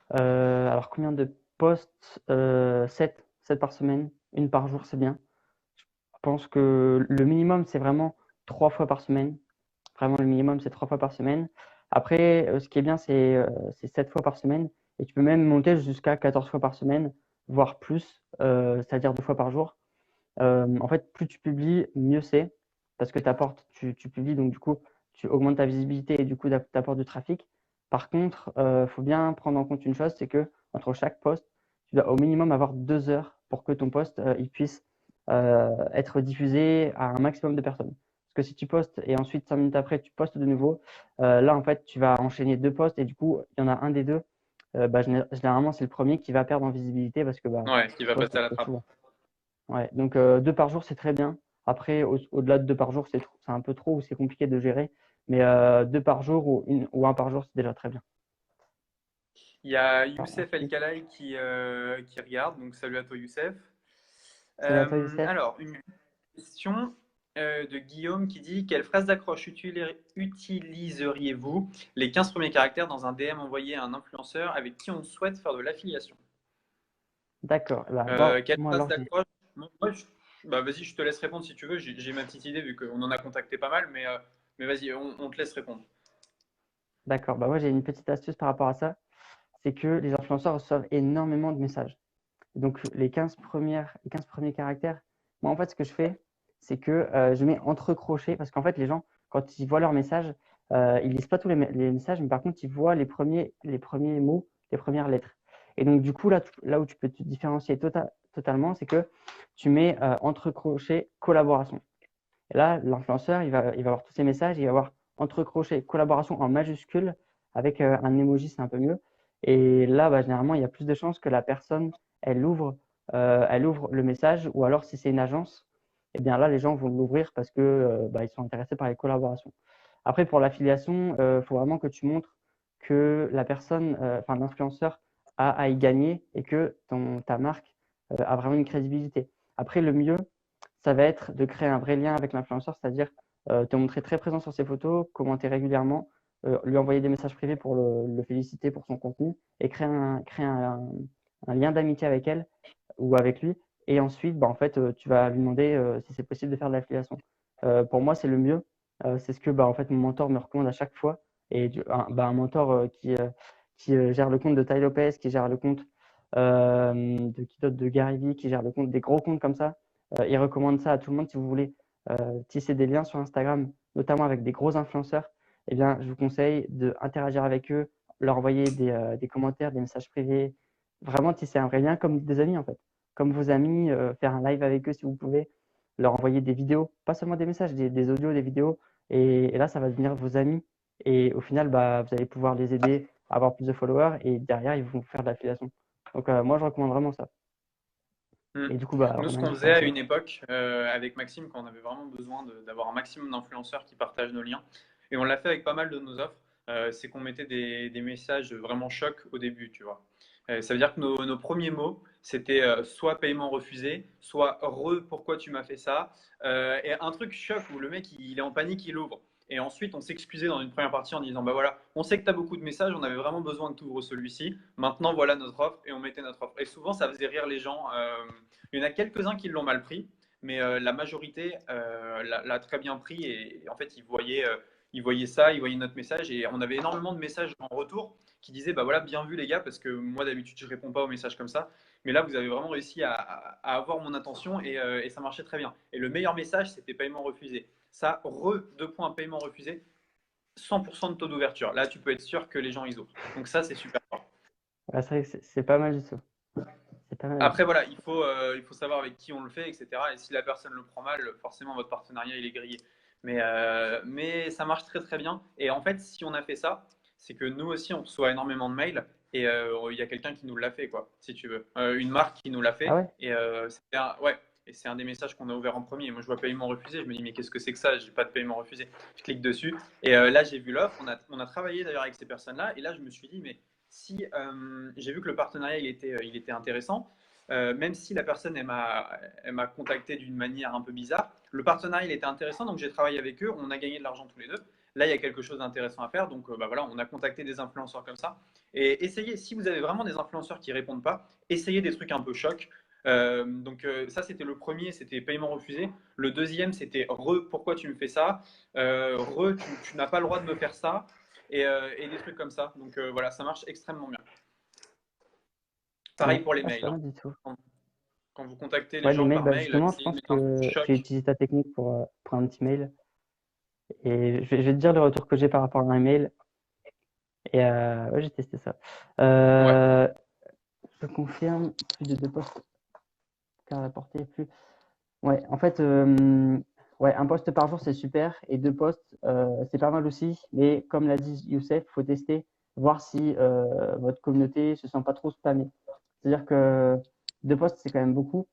Alors, combien de posts? 7 par semaine, une par jour, c'est bien. Je pense que le minimum, c'est vraiment 3 fois par semaine. Vraiment, le minimum, c'est 3 fois par semaine. Après, ce qui est bien, c'est 7 fois par semaine. Et tu peux même monter jusqu'à 14 fois par semaine, voire plus, c'est-à-dire 2 fois par jour. En fait, plus tu publies, mieux c'est, parce que tu publies, donc du coup, tu augmentes ta visibilité et du coup, tu apportes du trafic. Par contre, il faut bien prendre en compte une chose, c'est que entre chaque post, tu dois au minimum avoir 2 heures pour que ton post il puisse être diffusé à un maximum de personnes. Parce que si tu postes et ensuite 5 minutes après, tu postes de nouveau, là, en fait, tu vas enchaîner 2 posts et du coup, il y en a un des deux. Généralement, c'est le premier qui va perdre en visibilité parce que Ouais, tu qui va postes passer à la trop trappe. souvent. Ouais, donc 2 par jour, c'est très bien. Après, au-delà de 2 par jour, c'est un peu trop ou c'est compliqué de gérer. Mais 2 par jour ou 1 par jour, c'est déjà très bien. Il y a Alors, Youssef El ensuite, Khalai qui regarde, donc salut à toi Youssef. salut à toi, Youssef. Alors, une question de Guillaume qui dit: quelle phrase d'accroche utiliseriez-vous les 15 premiers caractères dans un DM envoyé à un influenceur avec qui on souhaite faire de l'affiliation? D'accord. Bah, bon, Quelle moi, phrase alors, d'accroche? Moi, bah, vas-y, je te laisse répondre si tu veux. J'ai ma petite idée vu qu'on en a contacté pas mal, mais vas-y, on te laisse répondre. d'accord. Bah, moi, j'ai une petite astuce par rapport à ça. C'est que les influenceurs reçoivent énormément de messages. Donc, les 15 premiers caractères, moi, en fait, ce que je fais, c'est que je mets entre crochets, parce qu'en fait, les gens, quand ils voient leurs messages, ils lisent pas tous les messages, mais par contre, ils voient les premiers mots, les premières lettres. Et donc, du coup, là où tu peux te différencier totalement, c'est que tu mets entre crochets collaboration. Et là, l'influenceur, il va voir tous ces messages, il va voir entre crochets collaboration en majuscule avec un emoji, c'est un peu mieux. Et là, généralement, il y a plus de chances que la personne, elle ouvre le message, ou alors si c'est une agence, eh bien là, les gens vont l'ouvrir parce que ils sont intéressés par les collaborations. Après, pour l'affiliation, il faut vraiment que tu montres que la personne, enfin l'influenceur, a à y gagner et que ta marque a vraiment une crédibilité. Après, le mieux, ça va être de créer un vrai lien avec l'influenceur, c'est-à-dire te montrer très présent sur ses photos, commenter régulièrement, lui envoyer des messages privés pour le féliciter pour son contenu et créer un lien d'amitié avec elle ou avec lui. Et ensuite, en fait, tu vas lui demander si c'est possible de faire de l'affiliation. Pour moi, c'est le mieux. C'est ce que en fait, mon mentor me recommande à chaque fois. Et un mentor qui gère le compte de Tai Lopez, qui gère le compte de Gary Vee, qui gère le compte des gros comptes comme ça. Il recommande ça à tout le monde si vous voulez tisser des liens sur Instagram, notamment avec des gros influenceurs. Eh bien, je vous conseille d'interagir avec eux, leur envoyer des commentaires, des messages privés, vraiment tisser un vrai lien comme des amis en fait. Comme vos amis, faire un live avec eux si vous pouvez, leur envoyer des vidéos, pas seulement des messages, des audios, des vidéos. Et là, ça va devenir vos amis. Et au final, vous allez pouvoir les aider à avoir plus de followers et derrière, ils vont vous faire de l'affiliation. Donc, moi, je recommande vraiment ça. Hmm. Et du coup, Nous, on ce a qu'on une faisait à différence. une époque avec Maxime, quand on avait vraiment besoin d'avoir un maximum d'influenceurs qui partagent nos liens, et on l'a fait avec pas mal de nos offres, c'est qu'on mettait des messages vraiment chocs au début, tu vois. Ça veut dire que nos premiers mots, c'était soit paiement refusé, soit pourquoi tu m'as fait ça, et un truc choc où le mec il est en panique, il ouvre. Et ensuite, on s'excusait dans une première partie en disant: bah voilà, on sait que tu as beaucoup de messages, on avait vraiment besoin que tu ouvres celui-ci. Maintenant, voilà notre offre, et on mettait notre offre. Et souvent, ça faisait rire les gens. Il y en a quelques-uns qui l'ont mal pris, mais la majorité l'a très bien pris. Et en fait, ils voyaient ça, ils voyaient notre message. Et on avait énormément de messages en retour qui disaient: bah voilà, bien vu les gars, parce que moi d'habitude, je réponds pas aux messages comme ça. Mais là, vous avez vraiment réussi à avoir mon attention et ça marchait très bien. Et le meilleur message, c'était paiement refusé. Ça, deux points paiement refusé, 100% de taux d'ouverture. Là, tu peux être sûr que les gens ils ouvrent. Donc ça, c'est super fort. Ouais, c'est vrai que c'est pas mal du tout. C'est pas mal du Après, tout. voilà, il faut savoir avec qui on le fait, etc. Et si la personne le prend mal, forcément, votre partenariat, il est grillé. Mais ça marche très, très bien. Et en fait, si on a fait ça, c'est que nous aussi, on reçoit énormément de mails. Et il y a quelqu'un qui nous l'a fait, quoi, si tu veux. Une marque qui nous l'a Ah fait. ouais? Et ouais. Et c'est un des messages qu'on a ouvert en premier. Et moi, je vois paiement refusé. Je me dis: mais qu'est-ce que c'est que ça? J'ai pas de paiement refusé. Je clique dessus. Et là, j'ai vu l'offre. On a travaillé d'ailleurs avec ces personnes-là. Et là, je me suis dit: mais si j'ai vu que le partenariat, il était intéressant. Même si la personne elle m'a contacté d'une manière un peu bizarre, le partenariat il était intéressant, donc j'ai travaillé avec eux, on a gagné de l'argent tous les deux. là, il y a quelque chose d'intéressant à faire. Donc, bah, voilà, on a contacté des influenceurs comme ça. Et essayez, si vous avez vraiment des influenceurs qui répondent pas, essayez des trucs un peu chocs. Ça, c'était le premier, c'était paiement refusé. Le deuxième, c'était pourquoi tu me fais ça? Tu n'as pas le droit de me faire ça. Et des trucs comme ça. Donc voilà, ça marche extrêmement bien. Pareil Ouais, pour les ah, c'est mails, pas hein. mal du tout. Quand vous contactez les Ouais, les gens mails, par bah mail, justement, je essayez de pense mettre un truc que je vais choc. utiliser ta technique pour un petit mail. Et je vais te dire le retour que j'ai par rapport à un mail. Et ouais, j'ai testé ça. Ouais. Euh, je confirme, plus de 2 postes car la portée plus. Ouais, en fait, ouais, un poste par jour, c'est super. Et 2 postes, c'est pas mal aussi. Mais comme l'a dit Youssef, il faut tester, voir si votre communauté se sent pas trop spammée. C'est-à-dire que 2 postes, c'est quand même beaucoup.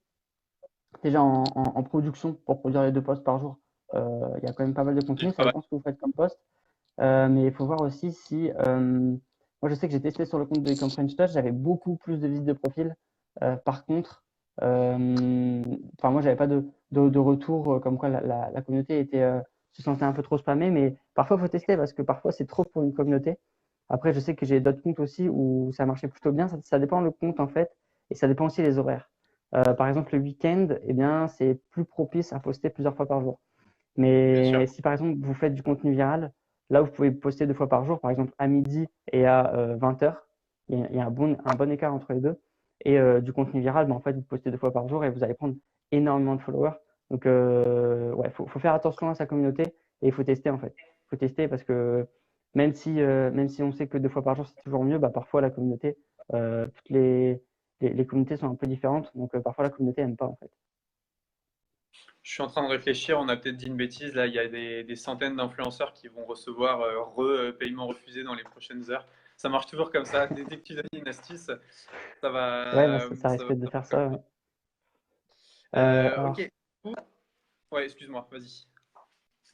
Déjà en production, pour produire les 2 postes par jour, il y a quand même pas mal de Du contenu. Ça travail. dépend ce que vous faites comme poste. Mais il faut voir aussi si. Moi, je sais que j'ai testé sur le compte de Ecom French Touch, j'avais beaucoup plus de visites de profil. Par contre, enfin, moi, j'avais pas de retour comme quoi la communauté se sentait un peu trop spammée. Mais parfois, il faut tester parce que parfois, c'est trop pour une communauté. Après, je sais que j'ai d'autres comptes aussi où ça marchait plutôt bien. Ça dépend le compte en fait, et ça dépend aussi les horaires. Par exemple, le week-end, eh bien, c'est plus propice à poster plusieurs fois par jour. Bien sûr. Mais si par exemple vous faites du contenu viral, là vous pouvez poster 2 fois par jour, par exemple à midi et à 20h, il y a un bon écart entre les deux. Et du contenu viral, ben, en fait vous postez 2 fois par jour et vous allez prendre énormément de followers. Donc ouais, faut faire attention à sa communauté et il faut tester en fait. Il faut tester parce que même si on sait que 2 fois par jour c'est toujours mieux, bah, parfois la communauté, toutes les communautés sont un peu différentes, donc parfois la communauté n'aime pas en fait. Je suis en train de réfléchir, on a peut-être dit une bêtise. Là, il y a des centaines d'influenceurs qui vont recevoir paiement refusé dans les prochaines heures. Ça marche toujours comme ça. Dès que tu donnes une astuce, ça Ouais, bah, va, ça ça risque va de faire comme ça. ça. Ouais. Alors, Ok. Ouais, excuse-moi, vas-y.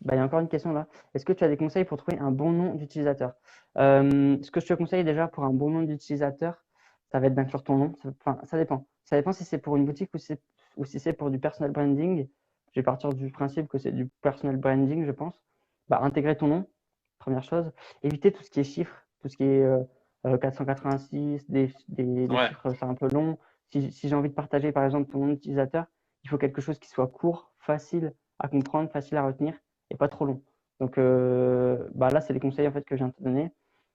bah, il y a encore une question là. Est-ce que tu as des conseils pour trouver un bon nom d'utilisateur? Ce que je te conseille déjà pour un bon nom d'utilisateur, ça va être d'inclure ton nom. Enfin, ça dépend. Ça dépend si c'est pour une boutique ou si c'est pour du personal branding. Je vais partir du principe que c'est du personal branding, je pense. Bah, intégrer ton nom, première chose. Éviter tout ce qui est chiffres, tout ce qui est 486, des Ouais, chiffres, c'est un peu long. Si j'ai envie de partager, par exemple, ton nom d'utilisateur, il faut quelque chose qui soit court, facile à comprendre, facile à retenir et pas trop long. Donc bah là, c'est les conseils en fait que je viens de te donner.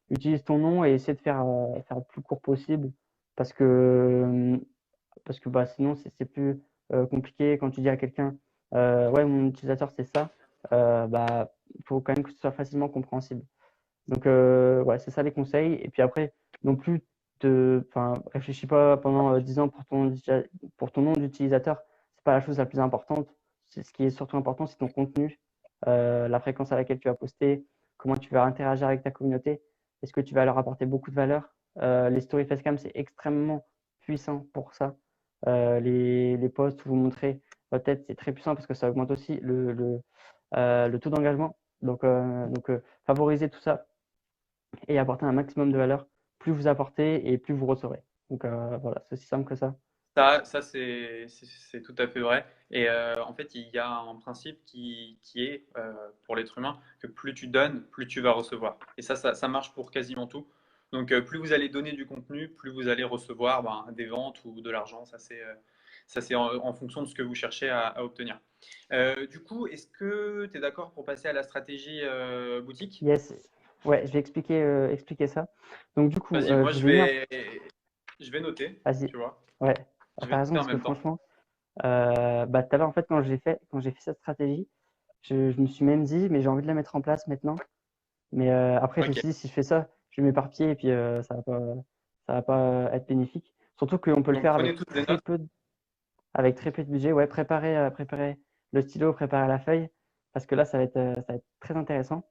Utilise ton nom et essaie de faire le plus court possible parce que, parce que bah, sinon, c'est plus compliqué quand tu dis à quelqu'un ouais, mon utilisateur, c'est ça. Bah, il faut quand même que ce soit facilement compréhensible. Donc, ouais, c'est ça les conseils. Et puis après, non plus, enfin, réfléchis pas pendant 10 ans pour ton nom d'utilisateur. C'est pas la chose la plus importante. Ce qui est surtout important, c'est ton contenu, la fréquence à laquelle tu vas poster, comment tu vas interagir avec ta communauté. Est-ce que tu vas leur apporter beaucoup de valeur? Les stories facecam, c'est extrêmement puissant pour ça. Les posts où vous montrez votre tête, c'est très puissant parce que ça augmente aussi le taux d'engagement. Donc, favoriser tout ça et apporter un maximum de valeur. Plus vous apportez et plus vous recevrez. Donc voilà, c'est aussi simple que ça. ça c'est tout à fait vrai. Et en fait, il y a un principe qui est, pour l'être humain, que plus tu donnes, plus tu vas recevoir. Et ça marche pour quasiment tout. Donc, plus vous allez donner du contenu, plus vous allez recevoir des ventes ou de l'argent. Ça, c'est en fonction de ce que vous cherchez à obtenir. Du coup, est-ce que tu es d'accord pour passer à la stratégie boutique? Yes, ouais, je vais expliquer ça. Donc du coup, Vas-y, moi je vous ai mis un. je vais noter, Vas-y, tu vois. ouais, Je vais t'as raison noter en parce que même temps. franchement, bah, tout à l'heure, en fait, quand j'ai fait cette stratégie, je me suis même dit, mais j'ai envie de la mettre en place maintenant. Mais après, je me Ok. suis dit, si je fais ça, je vais m'éparpiller et puis ça va pas être bénéfique. Surtout qu'on peut le Donc faire prenez toutes les notes. avec très peu de budget. Ouais, préparer le stylo, préparer la feuille, parce que là, ça va être très intéressant.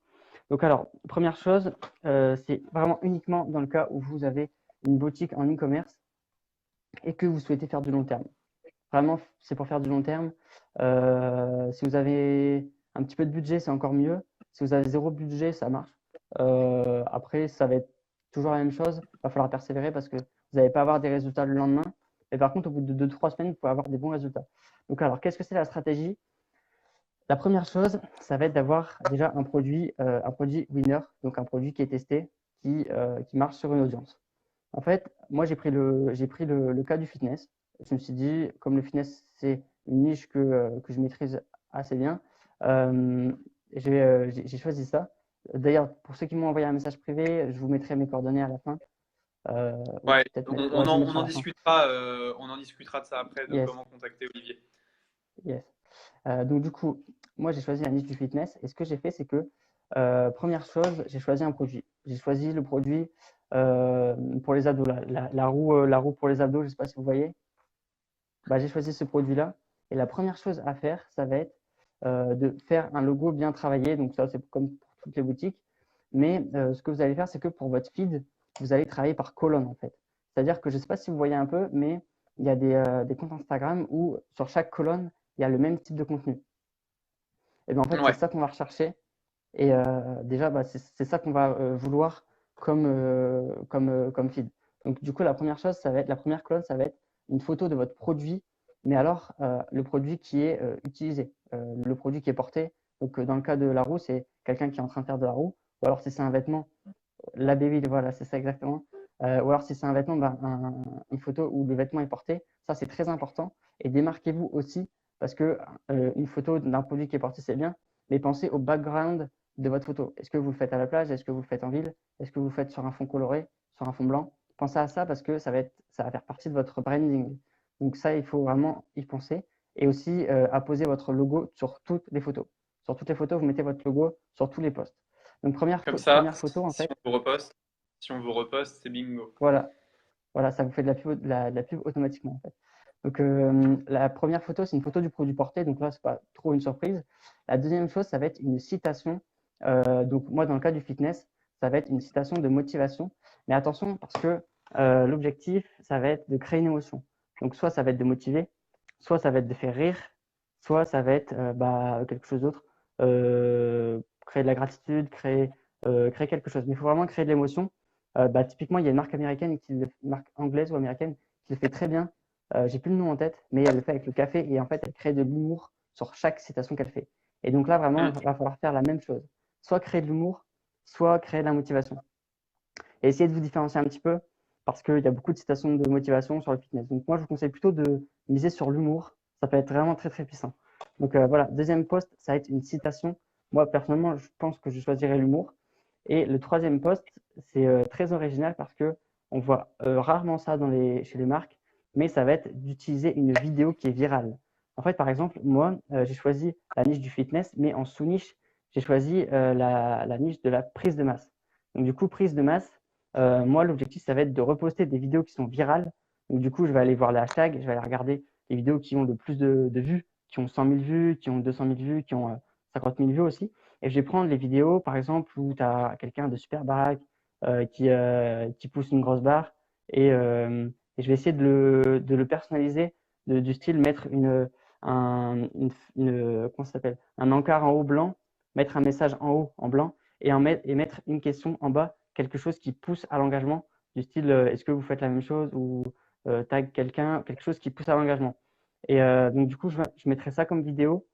Donc alors, première chose, c'est vraiment uniquement dans le cas où vous avez une boutique en e-commerce et que vous souhaitez faire du long terme. Vraiment, c'est pour faire du long terme. Si vous avez un petit peu de budget, c'est encore mieux. Si vous avez zéro budget, ça marche. Après, ça va être toujours la même chose. Il va falloir persévérer parce que vous n'allez pas avoir des résultats le lendemain. Mais par contre, au bout de 2-3 semaines, vous pouvez avoir des bons résultats. Donc alors, qu'est-ce que c'est la stratégie? La première chose, ça va être d'avoir déjà un produit winner, donc un produit qui est testé, qui marche sur une audience. En fait, moi, j'ai pris le cas du fitness. Je me suis dit, comme le fitness, c'est une niche que je maîtrise assez bien, euh, j'ai choisi ça. D'ailleurs, pour ceux qui m'ont envoyé un message privé, je vous mettrai mes coordonnées à la fin. Oui, Ouais, peut-être mettre, ouais, je vais mettre on à en la fin. discutera, on en discutera de ça après, de Yes, comment contacter Olivier. yes. Donc, du coup, moi, j'ai choisi la niche du fitness. Et ce que j'ai fait, c'est que, première chose, j'ai choisi un produit. J'ai choisi le produit pour les abdos, la roue pour les abdos, je ne sais pas si vous voyez. Bah, j'ai choisi ce produit-là. Et la première chose à faire, ça va être de faire un logo bien travaillé. Donc, ça, c'est comme pour toutes les boutiques. Mais ce que vous allez faire, c'est que pour votre feed, vous allez travailler par colonne, en fait. C'est-à-dire que je ne sais pas si vous voyez un peu, mais il y a des comptes Instagram où sur chaque colonne, il y a le même type de contenu. Et bien, en fait, c'est Ouais, ça qu'on va rechercher. Et déjà, bah, c'est ça qu'on va vouloir comme feed. Donc, du coup, la première chose, ça va être, la première colonne, ça va être une photo de votre produit, mais alors le produit qui est utilisé, le produit qui est porté. Donc, dans le cas de la roue, c'est quelqu'un qui est en train de faire de la roue, ou alors si c'est un vêtement, la baby, voilà, c'est ça exactement. Ou alors si c'est un vêtement, bah, une photo où le vêtement est porté, ça c'est très important. Et démarquez-vous aussi, parce que une photo d'un produit qui est porté, c'est bien, mais pensez au background de votre photo. Est-ce que vous le faites à la plage? Est-ce que vous le faites en ville? Est-ce que vous le faites sur un fond coloré, sur un fond blanc? Pensez à ça parce que ça va faire partie de votre branding. Donc ça, il faut vraiment y penser. Et aussi apposer votre logo sur toutes les photos. Sur toutes les photos, vous mettez votre logo sur tous les posts. Donc comme ça, première photo, en si fait, on vous reposte, c'est bingo. voilà, voilà, ça vous fait de la pub automatiquement, en fait. Donc, la première photo, c'est une photo du produit porté. Donc là, c'est pas trop une surprise. La deuxième chose, ça va être une citation. Donc, moi, dans le cas du fitness, ça va être une citation de motivation. Mais attention, parce que l'objectif, ça va être de créer une émotion. Donc, soit ça va être de motiver, soit ça va être de faire rire, soit ça va être quelque chose d'autre. Créer de la gratitude, créer quelque chose. Mais il faut vraiment créer de l'émotion. Typiquement, il y a une marque américaine, une marque anglaise ou américaine, qui le fait très bien. J'ai plus le nom en tête, mais elle le fait avec le café et en fait, elle crée de l'humour sur chaque citation qu'elle fait. Et donc là, vraiment, Mm. il va falloir faire la même chose. Soit créer de l'humour, soit créer de la motivation. Et essayer de vous différencier un petit peu parce qu'il y a beaucoup de citations de motivation sur le fitness. Donc moi, je vous conseille plutôt de miser sur l'humour. Ça peut être vraiment très, très puissant. Donc voilà, deuxième post, ça va être une citation. Moi, personnellement, je pense que je choisirais l'humour. Et le troisième post, c'est très original parce que on voit rarement ça chez les marques, mais ça va être d'utiliser une vidéo qui est virale. En fait, par exemple, moi, j'ai choisi la niche du fitness, mais en sous-niche, j'ai choisi la niche de la prise de masse. Donc, du coup, prise de masse, moi, l'objectif, ça va être de reposter des vidéos qui sont virales. Donc, du coup, je vais aller voir les hashtags, je vais aller regarder les vidéos qui ont le plus de vues, qui ont 100 000 vues, qui ont 200 000 vues, qui ont 50 000 vues aussi. Et je vais prendre les vidéos, par exemple, où tu as quelqu'un de super baraque qui pousse une grosse barre et je vais essayer de le personnaliser du style mettre comment ça s'appelle, un encart en haut blanc, mettre un message en haut en blanc et mettre une question en bas, quelque chose qui pousse à l'engagement du style est-ce que vous faites la même chose ou tag quelqu'un, quelque chose qui pousse à l'engagement. Et donc du coup, je mettrai ça comme vidéo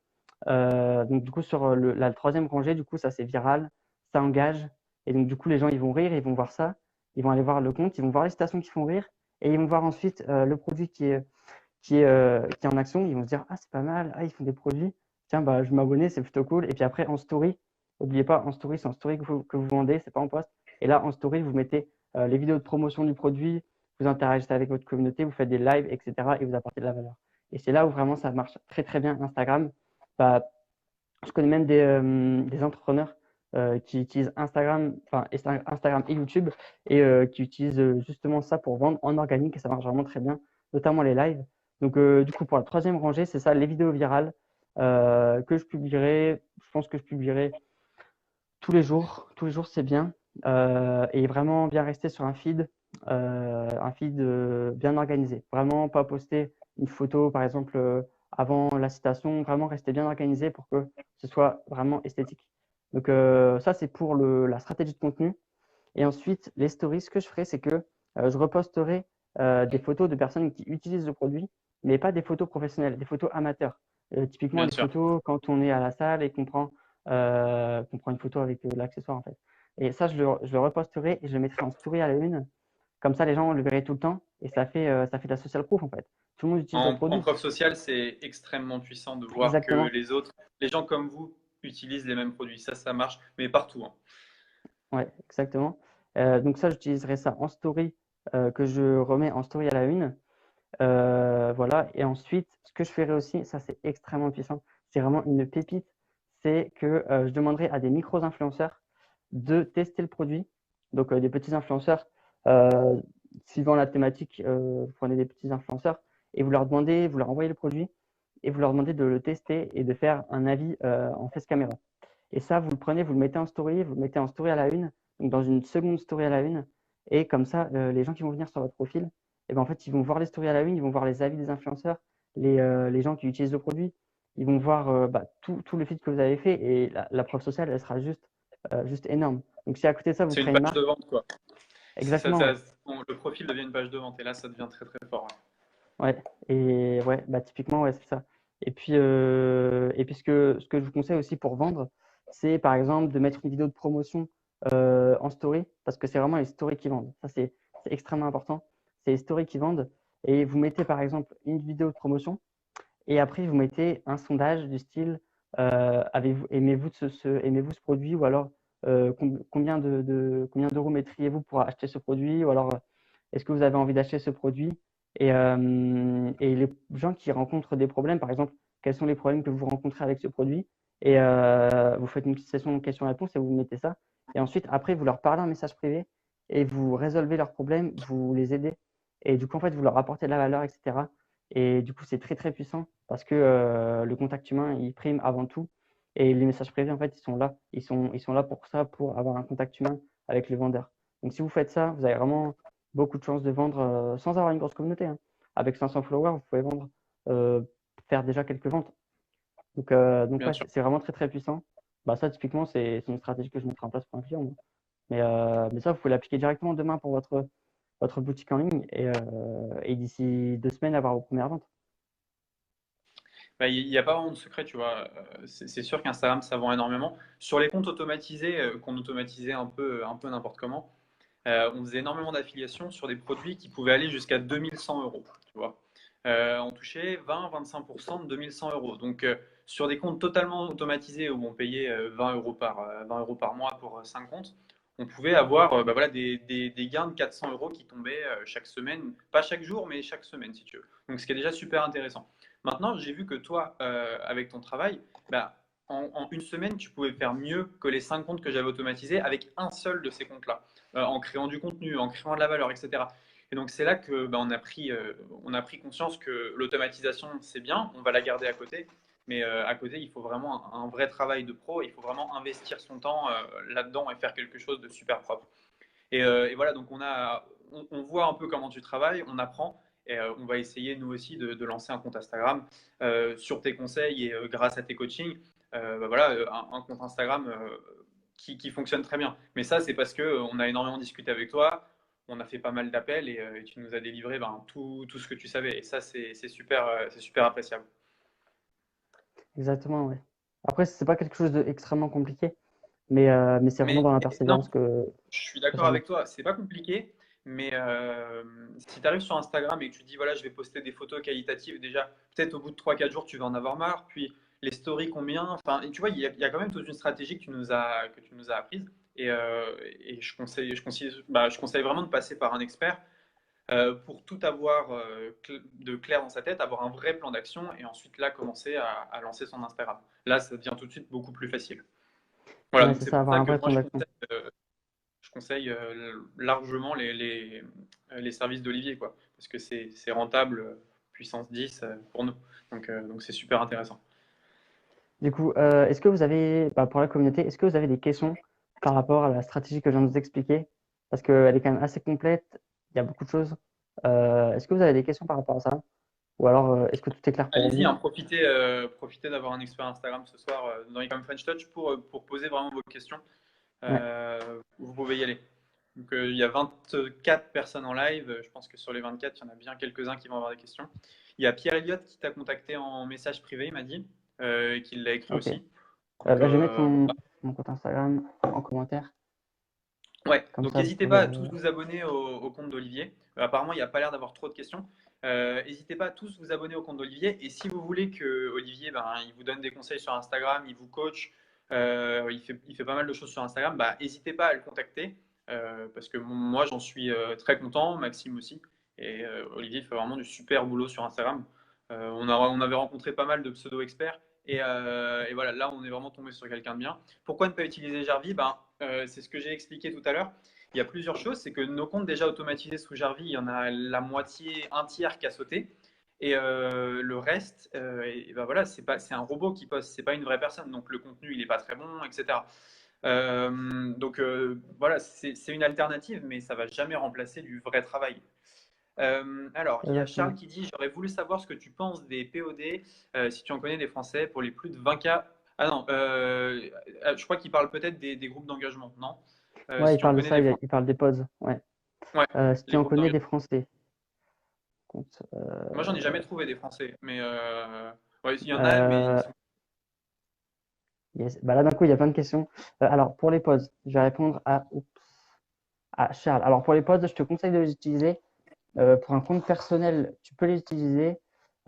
donc du coup sur la troisième rangée, du coup ça c'est viral, ça engage et donc du coup les gens ils vont rire, ils vont voir ça, ils vont aller voir le compte, ils vont voir les citations qui font rire et ils vont voir ensuite le produit qui est en action, ils vont se dire ah c'est pas mal, ah ils font des produits, tiens bah je vais m'abonner, c'est plutôt cool et puis après en story, n'oubliez pas en story c'est en story que vous vendez, c'est pas en post et là en story vous mettez les vidéos de promotion du produit, vous interagissez avec votre communauté, vous faites des lives etc et vous apportez de la valeur et c'est là où vraiment ça marche très très bien Instagram. Bah, je connais même des entrepreneurs qui utilisent Instagram, enfin Instagram et YouTube et qui utilisent justement ça pour vendre en organique et ça marche vraiment très bien, notamment les lives. Donc du coup pour la troisième rangée, c'est ça, les vidéos virales que je publierai. Je pense que je publierai tous les jours. Tous les jours c'est bien et vraiment bien rester sur un feed bien organisé. Vraiment pas poster une photo par exemple avant la citation, vraiment rester bien organisé pour que ce soit vraiment esthétique. Donc ça, c'est pour la stratégie de contenu. Et ensuite, les stories, ce que je ferai, c'est que je reposterai des photos de personnes qui utilisent le produit, mais pas des photos professionnelles, des photos amateurs. Typiquement, Bien les sûr. photos, quand on est à la salle et qu'on prend une photo avec l'accessoire, en fait. Et ça, je le reposterai et je le mettrai en story à la une. Comme ça, les gens le verraient tout le temps et ça fait de la social proof, en fait. Tout le monde utilise votre En produit. preuve sociale, c'est extrêmement puissant de voir que Exactement. les autres, les gens comme vous, utilisent les mêmes produits. Ça marche, mais partout, hein. Ouais, exactement. Donc ça, j'utiliserai ça en story, que je remets en story à la une. Voilà. Et ensuite, ce que je ferai aussi, ça c'est extrêmement puissant, c'est vraiment une pépite, c'est que je demanderai à des micro-influenceurs de tester le produit. Donc des petits influenceurs, euh, suivant la thématique, vous prenez des petits influenceurs et vous leur demandez, vous leur envoyez le produit et vous leur demandez de le tester et de faire un avis en face caméra. Et ça, vous le prenez, vous le mettez en story, vous le mettez en story à la une, donc dans une seconde story à la une. Et comme ça, les gens qui vont venir sur votre profil, eh ben, en fait, ils vont voir les stories à la une, ils vont voir les avis des influenceurs, les gens qui utilisent le produit, ils vont voir tout le feed que vous avez fait et la preuve sociale, elle sera juste énorme. Donc si à côté de ça, vous C'est une créez une page de marque, vente, quoi. exactement, ouais. Le profil devient une page de vente et là, ça devient très très fort, hein. Ouais, et ouais, bah typiquement, ouais, c'est ça. Et puis ce que je vous conseille aussi pour vendre, c'est par exemple de mettre une vidéo de promotion en story, parce que c'est vraiment les stories qui vendent. Ça, c'est extrêmement important. C'est les stories qui vendent. Et vous mettez par exemple une vidéo de promotion, et après vous mettez un sondage du style aimez-vous ce produit, ou alors combien d'euros mettriez-vous pour acheter ce produit, ou alors est-ce que vous avez envie d'acheter ce produit? Et les gens qui rencontrent des problèmes, par exemple, quels sont les problèmes que vous rencontrez avec ce produit? Et vous faites une petite session question-réponse et vous mettez ça. Et ensuite, après, vous leur parlez en message privé et vous résolvez leurs problèmes, vous les aidez. Et du coup, en fait, vous leur apportez de la valeur, etc. Et du coup, c'est très, très puissant parce que le contact humain, il prime avant tout. Et les messages privés, en fait, ils sont là. Ils sont là pour ça, pour avoir un contact humain avec le vendeur. Donc, si vous faites ça, vous avez vraiment beaucoup de chances de vendre sans avoir une grosse communauté, hein. Avec 500 followers, vous pouvez vendre, euh, faire déjà quelques ventes. Donc Bien ouais, sûr. c'est vraiment très très puissant. Bah, ça, typiquement, c'est une stratégie que je mettrai en place pour un client, moi. Mais ça, vous pouvez l'appliquer directement demain pour votre boutique en ligne et d'ici 2 semaines, avoir vos premières ventes. Bah, il n'y a pas vraiment de secret, tu vois. C'est sûr qu'Instagram, ça vend énormément. Sur les comptes automatisés, qu'on automatisait un peu n'importe comment, on faisait énormément d'affiliations sur des produits qui pouvaient aller jusqu'à 2100 euros, tu vois. On touchait 20-25% de 2100 euros. Donc, sur des comptes totalement automatisés où on payait 20 euros par mois pour 5 comptes, on pouvait avoir bah voilà, des gains de 400 euros qui tombaient chaque semaine, pas chaque jour, mais chaque semaine, si tu veux. Donc, ce qui est déjà super intéressant. Maintenant, j'ai vu que toi, avec ton travail, bah, en une semaine, tu pouvais faire mieux que les 5 comptes que j'avais automatisés avec un seul de ces comptes-là, en créant du contenu, en créant de la valeur, etc. Et donc c'est là que bah, on a pris conscience que l'automatisation, c'est bien, on va la garder à côté, mais à côté, il faut vraiment un vrai travail de pro, il faut vraiment investir son temps là-dedans et faire quelque chose de super propre. Et voilà, donc on voit un peu comment tu travailles, on apprend, et on va essayer nous aussi de lancer un compte Instagram sur tes conseils et grâce à tes coachings, bah voilà, un compte Instagram qui fonctionne très bien. Mais ça, c'est parce que on a énormément discuté avec toi, on a fait pas mal d'appels et tu nous as délivré ben, tout ce que tu savais. Et ça, c'est super appréciable. Exactement, ouais. Après, c'est pas quelque chose d'extrêmement compliqué, mais c'est vraiment Mais dans la non, persévérance je suis que d'accord ça vient. avec toi, c'est pas compliqué, mais si tu arrives sur Instagram et que tu dis voilà, je vais poster des photos qualitatives, déjà, peut-être au bout de 3 4 jours, tu vas en avoir marre, puis les stories combien, enfin, et tu vois, il y a quand même toute une stratégie que tu nous as apprise, et je conseille vraiment de passer par un expert pour tout avoir de clair dans sa tête, avoir un vrai plan d'action, et ensuite là, commencer à lancer son Instagram. Là, ça devient tout de suite beaucoup plus facile. Voilà, Ouais, donc c'est c'est ça, pour avoir ça un que vrai moi, plan d'action. je conseille largement les services d'Olivier, quoi. Parce que c'est rentable, puissance 10 pour nous. Donc c'est super intéressant. Du coup, est-ce que vous avez, bah, pour la communauté, est-ce que vous avez des questions par rapport à la stratégie que je viens de vous expliquer? Parce qu'elle est quand même assez complète, il y a beaucoup de choses. Est-ce que vous avez des questions par rapport à ça? Ou alors, est-ce que tout est clair pour Allez-y, vous? hein, profitez d'avoir un expert Instagram ce soir dans Ecom French Touch pour poser vraiment vos questions. Ouais, Vous pouvez y aller. Donc, il y a 24 personnes en live. Je pense que sur les 24, il y en a bien quelques-uns qui vont avoir des questions. Il y a Pierre Elliott qui t'a contacté en message privé, il m'a dit, et qu'il l'a écrit Ok. aussi. Donc, Je vais mettre voilà. mon compte Instagram en commentaire. Ouais, Comme donc ça, vous n'hésitez pouvez. pas à tous vous abonner au compte d'Olivier. Apparemment, il n'y a pas l'air d'avoir trop de questions. N'hésitez pas à tous vous abonner au compte d'Olivier. Et si vous voulez que Olivier, il vous donne des conseils sur Instagram, il vous coach, il fait pas mal de choses sur Instagram, n'hésitez pas à le contacter. Parce que moi, j'en suis très content, Maxime aussi. Et Olivier fait vraiment du super boulot sur Instagram. On avait rencontré pas mal de pseudo-experts. Et voilà, là, on est vraiment tombé sur quelqu'un de bien. Pourquoi ne pas utiliser Jarvis? C'est ce que j'ai expliqué tout à l'heure. Il y a plusieurs choses. C'est que nos comptes déjà automatisés sous Jarvis, il y en a la moitié, un tiers qui a sauté. Et le reste, voilà, c'est un robot qui poste, c'est pas une vraie personne. Donc le contenu, il est pas très bon, etc. Voilà, c'est une alternative, mais ça va jamais remplacer du vrai travail. Alors, il y a Charles Exactement. qui dit: J'aurais voulu savoir ce que tu penses des POD, si tu en connais des Français, pour les plus de 20K. Ah non, je crois qu'il parle peut-être des groupes d'engagement, non? Ouais, Si il tu en parle de connais ça, des Français. il parle des pauses. Ouais. Ouais, Si tu les en groupes connais d'engagement. des Français. Compte, Moi, j'en ai jamais trouvé des Français, mais ouais, il y en a, mais ils euh, sont. yes. Bah là, d'un coup, il y a plein de questions. Alors, pour les pauses, je vais répondre à Charles. Alors, pour les pauses, je te conseille de les utiliser. Pour un compte personnel, tu peux les utiliser.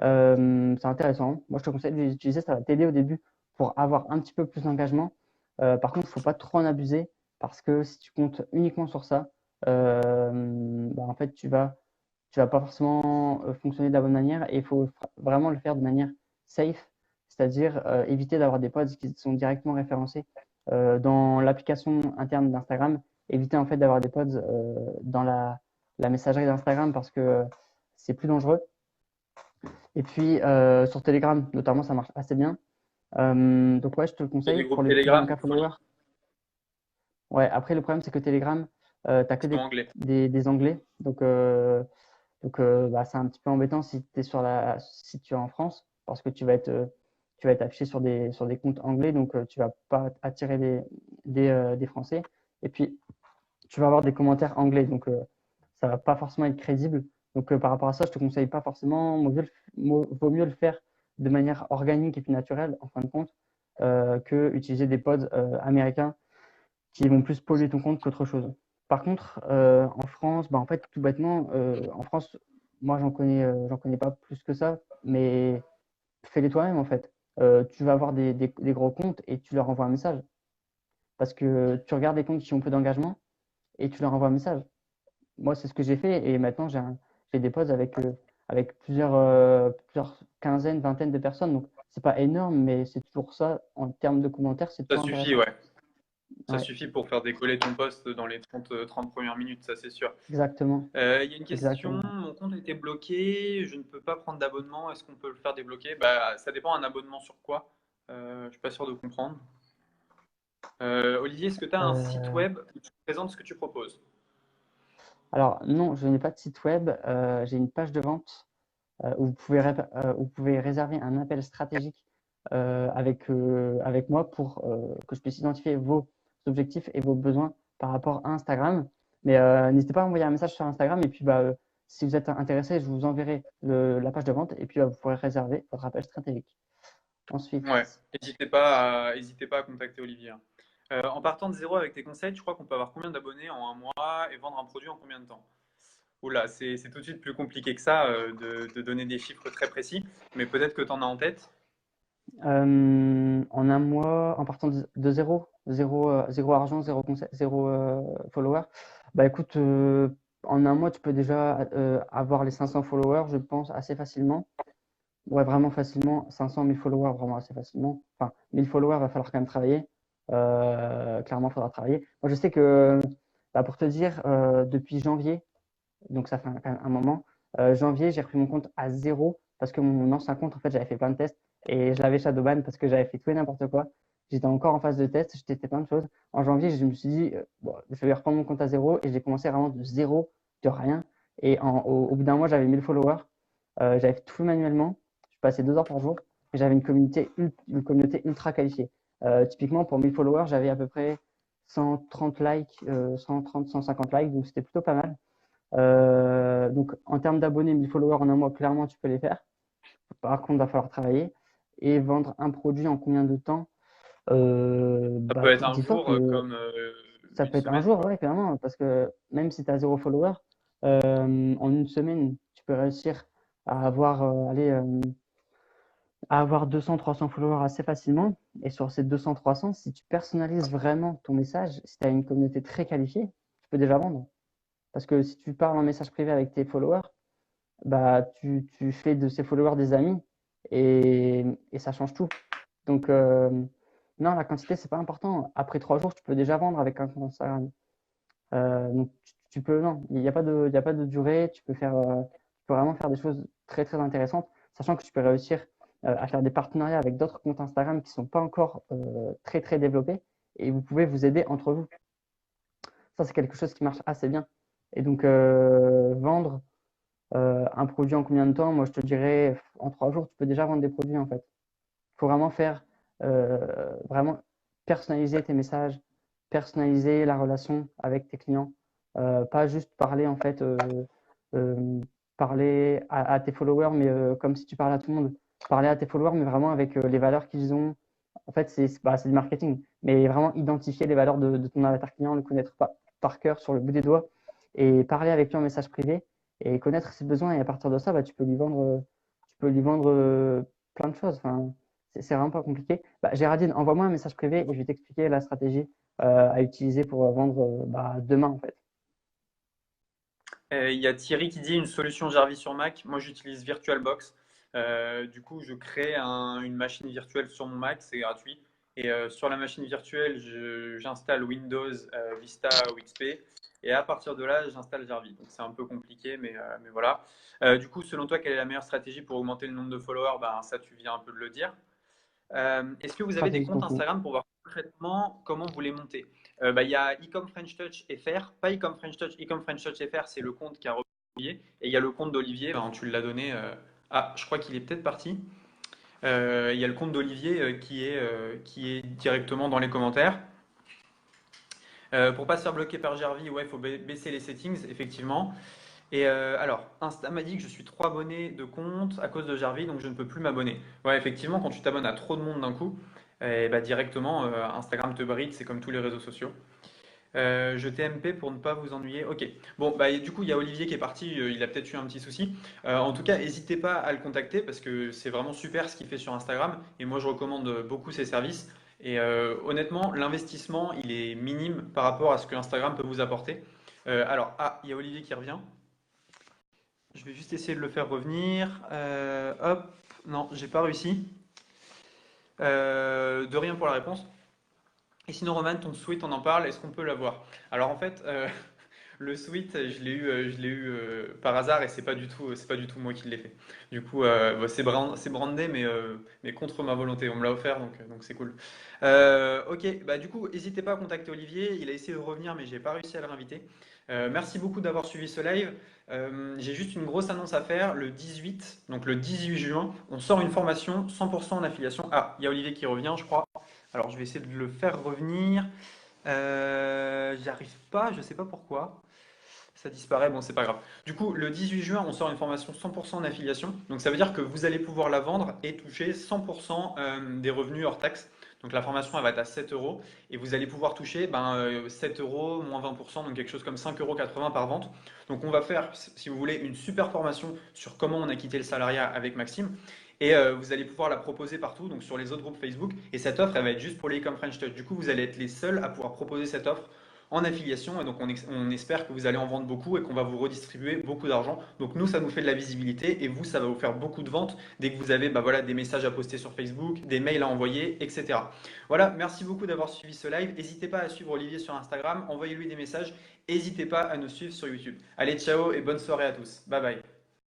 C'est intéressant. Moi, je te conseille de les utiliser. Ça va t'aider au début pour avoir un petit peu plus d'engagement. Par contre, il ne faut pas trop en abuser parce que si tu comptes uniquement sur ça, en fait, tu vas pas forcément fonctionner de la bonne manière et il faut vraiment le faire de manière safe, c'est-à-dire éviter d'avoir des pods qui sont directement référencés dans l'application interne d'Instagram. Éviter en fait d'avoir des pods dans la messagerie d'Instagram parce que c'est plus dangereux. Et puis sur Telegram, notamment, ça marche assez bien. Donc ouais, je te le Il y a conseille des pour groupes les plus de Telegram 20K de folie followers. Ouais, après le problème c'est que Telegram, t'as que qui sont anglais. des Anglais. Donc c'est un petit peu embêtant si tu es en France parce que tu vas être affiché sur des comptes anglais, donc tu vas pas attirer des Français. Et puis tu vas avoir des commentaires anglais, donc ça va pas forcément être crédible. Donc par rapport à ça, je te conseille pas forcément. Vaut mieux le faire de manière organique et puis naturelle, en fin de compte, que utiliser des pods américains qui vont plus polluer ton compte qu'autre chose. Par contre, en France, en fait, tout bêtement, en France, moi, j'en connais pas plus que ça, mais fais-les toi-même, en fait. Tu vas avoir des gros comptes et tu leur envoies un message. Parce que tu regardes les comptes qui ont peu d'engagement et tu leur envoies un message. Moi, c'est ce que j'ai fait et maintenant, j'ai des posts avec plusieurs quinzaines, vingtaines de personnes. Donc, c'est pas énorme, mais c'est toujours ça. En termes de commentaires, c'est Ça toujours suffit, intéressant. ouais. Ça Ouais, suffit pour faire décoller ton poste dans les 30 premières minutes, ça c'est sûr. exactement. Il y a une question: Exactement. mon compte a été bloqué, je ne peux pas prendre d'abonnement, est-ce qu'on peut le faire débloquer? Ça dépend, un abonnement sur quoi? Je suis pas sûr de comprendre. Olivier, est-ce que tu as un site Euh, web où tu présentes ce que tu proposes? alors, non, je n'ai pas de site web. J'ai une page de vente où vous pouvez réserver un appel stratégique avec moi pour que je puisse identifier vos objectifs et vos besoins par rapport à Instagram. Mais n'hésitez pas à envoyer un message sur Instagram et puis si vous êtes intéressé, je vous enverrai la page de vente et puis vous pourrez réserver votre appel stratégique. Ensuite, Ouais, n'hésitez pas à contacter Olivier, hein. En partant de zéro avec tes conseils, tu crois qu'on peut avoir combien d'abonnés en un mois et vendre un produit en combien de temps? Oula, c'est tout de suite plus compliqué que ça de donner des chiffres très précis, mais peut-être que tu en as en tête. en un mois, en partant de zéro argent, zéro follower, écoute, en un mois, tu peux déjà avoir les 500 followers, je pense, assez facilement. Ouais, vraiment facilement. 500 1000 followers, vraiment assez facilement. Enfin, 1000 followers, va falloir quand même travailler. Clairement, il faudra travailler. Moi, je sais que, pour te dire, depuis janvier, donc ça fait quand même un moment. Janvier, j'ai repris mon compte à zéro parce que mon ancien compte, en fait, j'avais fait plein de tests et je l'avais shadowban parce que j'avais fait tout et n'importe quoi. J'étais encore en phase de test, j'ai testé plein de choses. En janvier, je me suis dit, bon, je vais reprendre mon compte à zéro et j'ai commencé vraiment de zéro, de rien. Et au bout d'un mois, j'avais 1000 followers. J'avais fait tout fait manuellement. Je passais 2 heures par jour et j'avais une communauté ultra qualifiée. Typiquement, pour 1000 followers, j'avais à peu près 130 likes, 130, 150 likes, donc c'était plutôt pas mal. Donc, en termes d'abonnés, 1000 followers en un mois, clairement, tu peux les faire. par contre, il va falloir travailler. Et vendre un produit en combien de temps? Ça peut être un Dis-toi jour que comme ça une peut être un semaine, jour, quoi. ouais, clairement, parce que même si tu as 0 follower, en une semaine, tu peux réussir à avoir, à avoir 200-300 followers assez facilement. Et sur ces 200-300, si tu personnalises vraiment ton message, si tu as une communauté très qualifiée, tu peux déjà vendre. Parce que si tu parles en message privé avec tes followers, bah, tu fais de ces followers des amis et ça change tout. Donc, non, la quantité, c'est pas important. Après 3 jours, tu peux déjà vendre avec un compte Instagram. Donc, tu peux, non, il n'y a pas de, il y a pas de durée. Tu peux vraiment faire des choses très, très intéressantes, sachant que tu peux réussir à faire des partenariats avec d'autres comptes Instagram qui sont pas encore très, très développés et vous pouvez vous aider entre vous. Ça, c'est quelque chose qui marche assez bien. Et donc, vendre un produit en combien de temps? Moi, je te dirais, en 3 jours, tu peux déjà vendre des produits, en fait. Il faut vraiment faire, vraiment personnaliser tes messages, personnaliser la relation avec tes clients, pas juste parler, en fait, parler à tes followers, mais comme si tu parlais à tout le monde. Parler à tes followers, mais vraiment avec les valeurs qu'ils ont. En fait, c'est du marketing, mais vraiment identifier les valeurs de ton avatar client, le connaître par cœur sur le bout des doigts et parler avec lui en message privé et connaître ses besoins. Et à partir de ça, bah, tu peux lui vendre plein de choses. Enfin, c'est vraiment pas compliqué. Bah, Géraldine, envoie-moi un message privé et je vais t'expliquer la stratégie à utiliser pour vendre demain, en fait. Il y a Thierry qui dit une solution Jarvis sur Mac. Moi, j'utilise VirtualBox. Du coup, je crée une machine virtuelle sur mon Mac, c'est gratuit. Et sur la machine virtuelle, j'installe Windows, Vista ou XP. Et à partir de là, j'installe Jarvis. Donc, c'est un peu compliqué, mais voilà. Du coup, selon toi, quelle est la meilleure stratégie pour augmenter le nombre de followers? Ben, ça, tu viens un peu de le dire. Est-ce que vous avez des Stratégie de comptes contenu. Instagram pour voir concrètement comment vous les montez? Il y a Ecom French Touch FR, pas Ecom French Touch, Ecom French Touch FR, c'est le compte qui a republié. Et il y a le compte d'Olivier, ben, tu l'as donné. Ah, je crois qu'il est peut-être parti. Il y a le compte d'Olivier qui est directement dans les commentaires. Pour pas se faire bloquer par Jarvis, ouais, il faut baisser les settings, effectivement. Et alors, Insta m'a dit que je suis trop abonné de compte à cause de Jarvis, donc je ne peux plus m'abonner. Ouais, effectivement, quand tu t'abonnes à trop de monde d'un coup, bah, directement, Instagram te bride, c'est comme tous les réseaux sociaux. Je t'ai MP pour ne pas vous ennuyer. Ok. Bon, bah, et du coup, il y a Olivier qui est parti, il a peut-être eu un petit souci. En tout cas, n'hésitez pas à le contacter parce que c'est vraiment super ce qu'il fait sur Instagram et moi je recommande beaucoup ses services. Et honnêtement, l'investissement, il est minime par rapport à ce que Instagram peut vous apporter. Alors, ah, il y a Olivier qui revient. Je vais juste essayer de le faire revenir. Hop, non, j'ai pas réussi. De rien pour la réponse. Et sinon, Roman, ton sweat, on en parle. Est-ce qu'on peut l'avoir? Alors en fait, le sweat, je l'ai eu par hasard et c'est pas du tout moi qui l'ai fait. Du coup, bah, c'est brandé, mais contre ma volonté. On me l'a offert, donc c'est cool. Ok, bah du coup, n'hésitez pas à contacter Olivier. Il a essayé de revenir, mais j'ai pas réussi à le réinviter. Merci beaucoup d'avoir suivi ce live. J'ai juste une grosse annonce à faire. Le 18, donc le 18 juin, on sort une formation 100% en affiliation. Ah, il y a Olivier qui revient, je crois. Alors, je vais essayer de le faire revenir. J'y arrive pas, je sais pas pourquoi. Ça disparaît, bon, c'est pas grave. Du coup, le 18 juin, on sort une formation 100% en affiliation. Donc, ça veut dire que vous allez pouvoir la vendre et toucher 100% des revenus hors taxe. Donc, la formation, elle va être à 7 euros et vous allez pouvoir toucher 7 euros moins 20%, donc quelque chose comme 5,80 € par vente. Donc, on va faire, si vous voulez, une super formation sur comment on a quitté le salariat avec Maxime. Et vous allez pouvoir la proposer partout, donc sur les autres groupes Facebook. Et cette offre, elle va être juste pour les Ecom French Touch. Du coup, vous allez être les seuls à pouvoir proposer cette offre en affiliation et donc on espère que vous allez en vendre beaucoup et qu'on va vous redistribuer beaucoup d'argent. Donc nous, ça nous fait de la visibilité et vous, ça va vous faire beaucoup de ventes dès que vous avez voilà, des messages à poster sur Facebook, des mails à envoyer, etc. Voilà, merci beaucoup d'avoir suivi ce live. N'hésitez pas à suivre Olivier sur Instagram, envoyez-lui des messages. N'hésitez pas à nous suivre sur YouTube. Allez, ciao et bonne soirée à tous. Bye bye.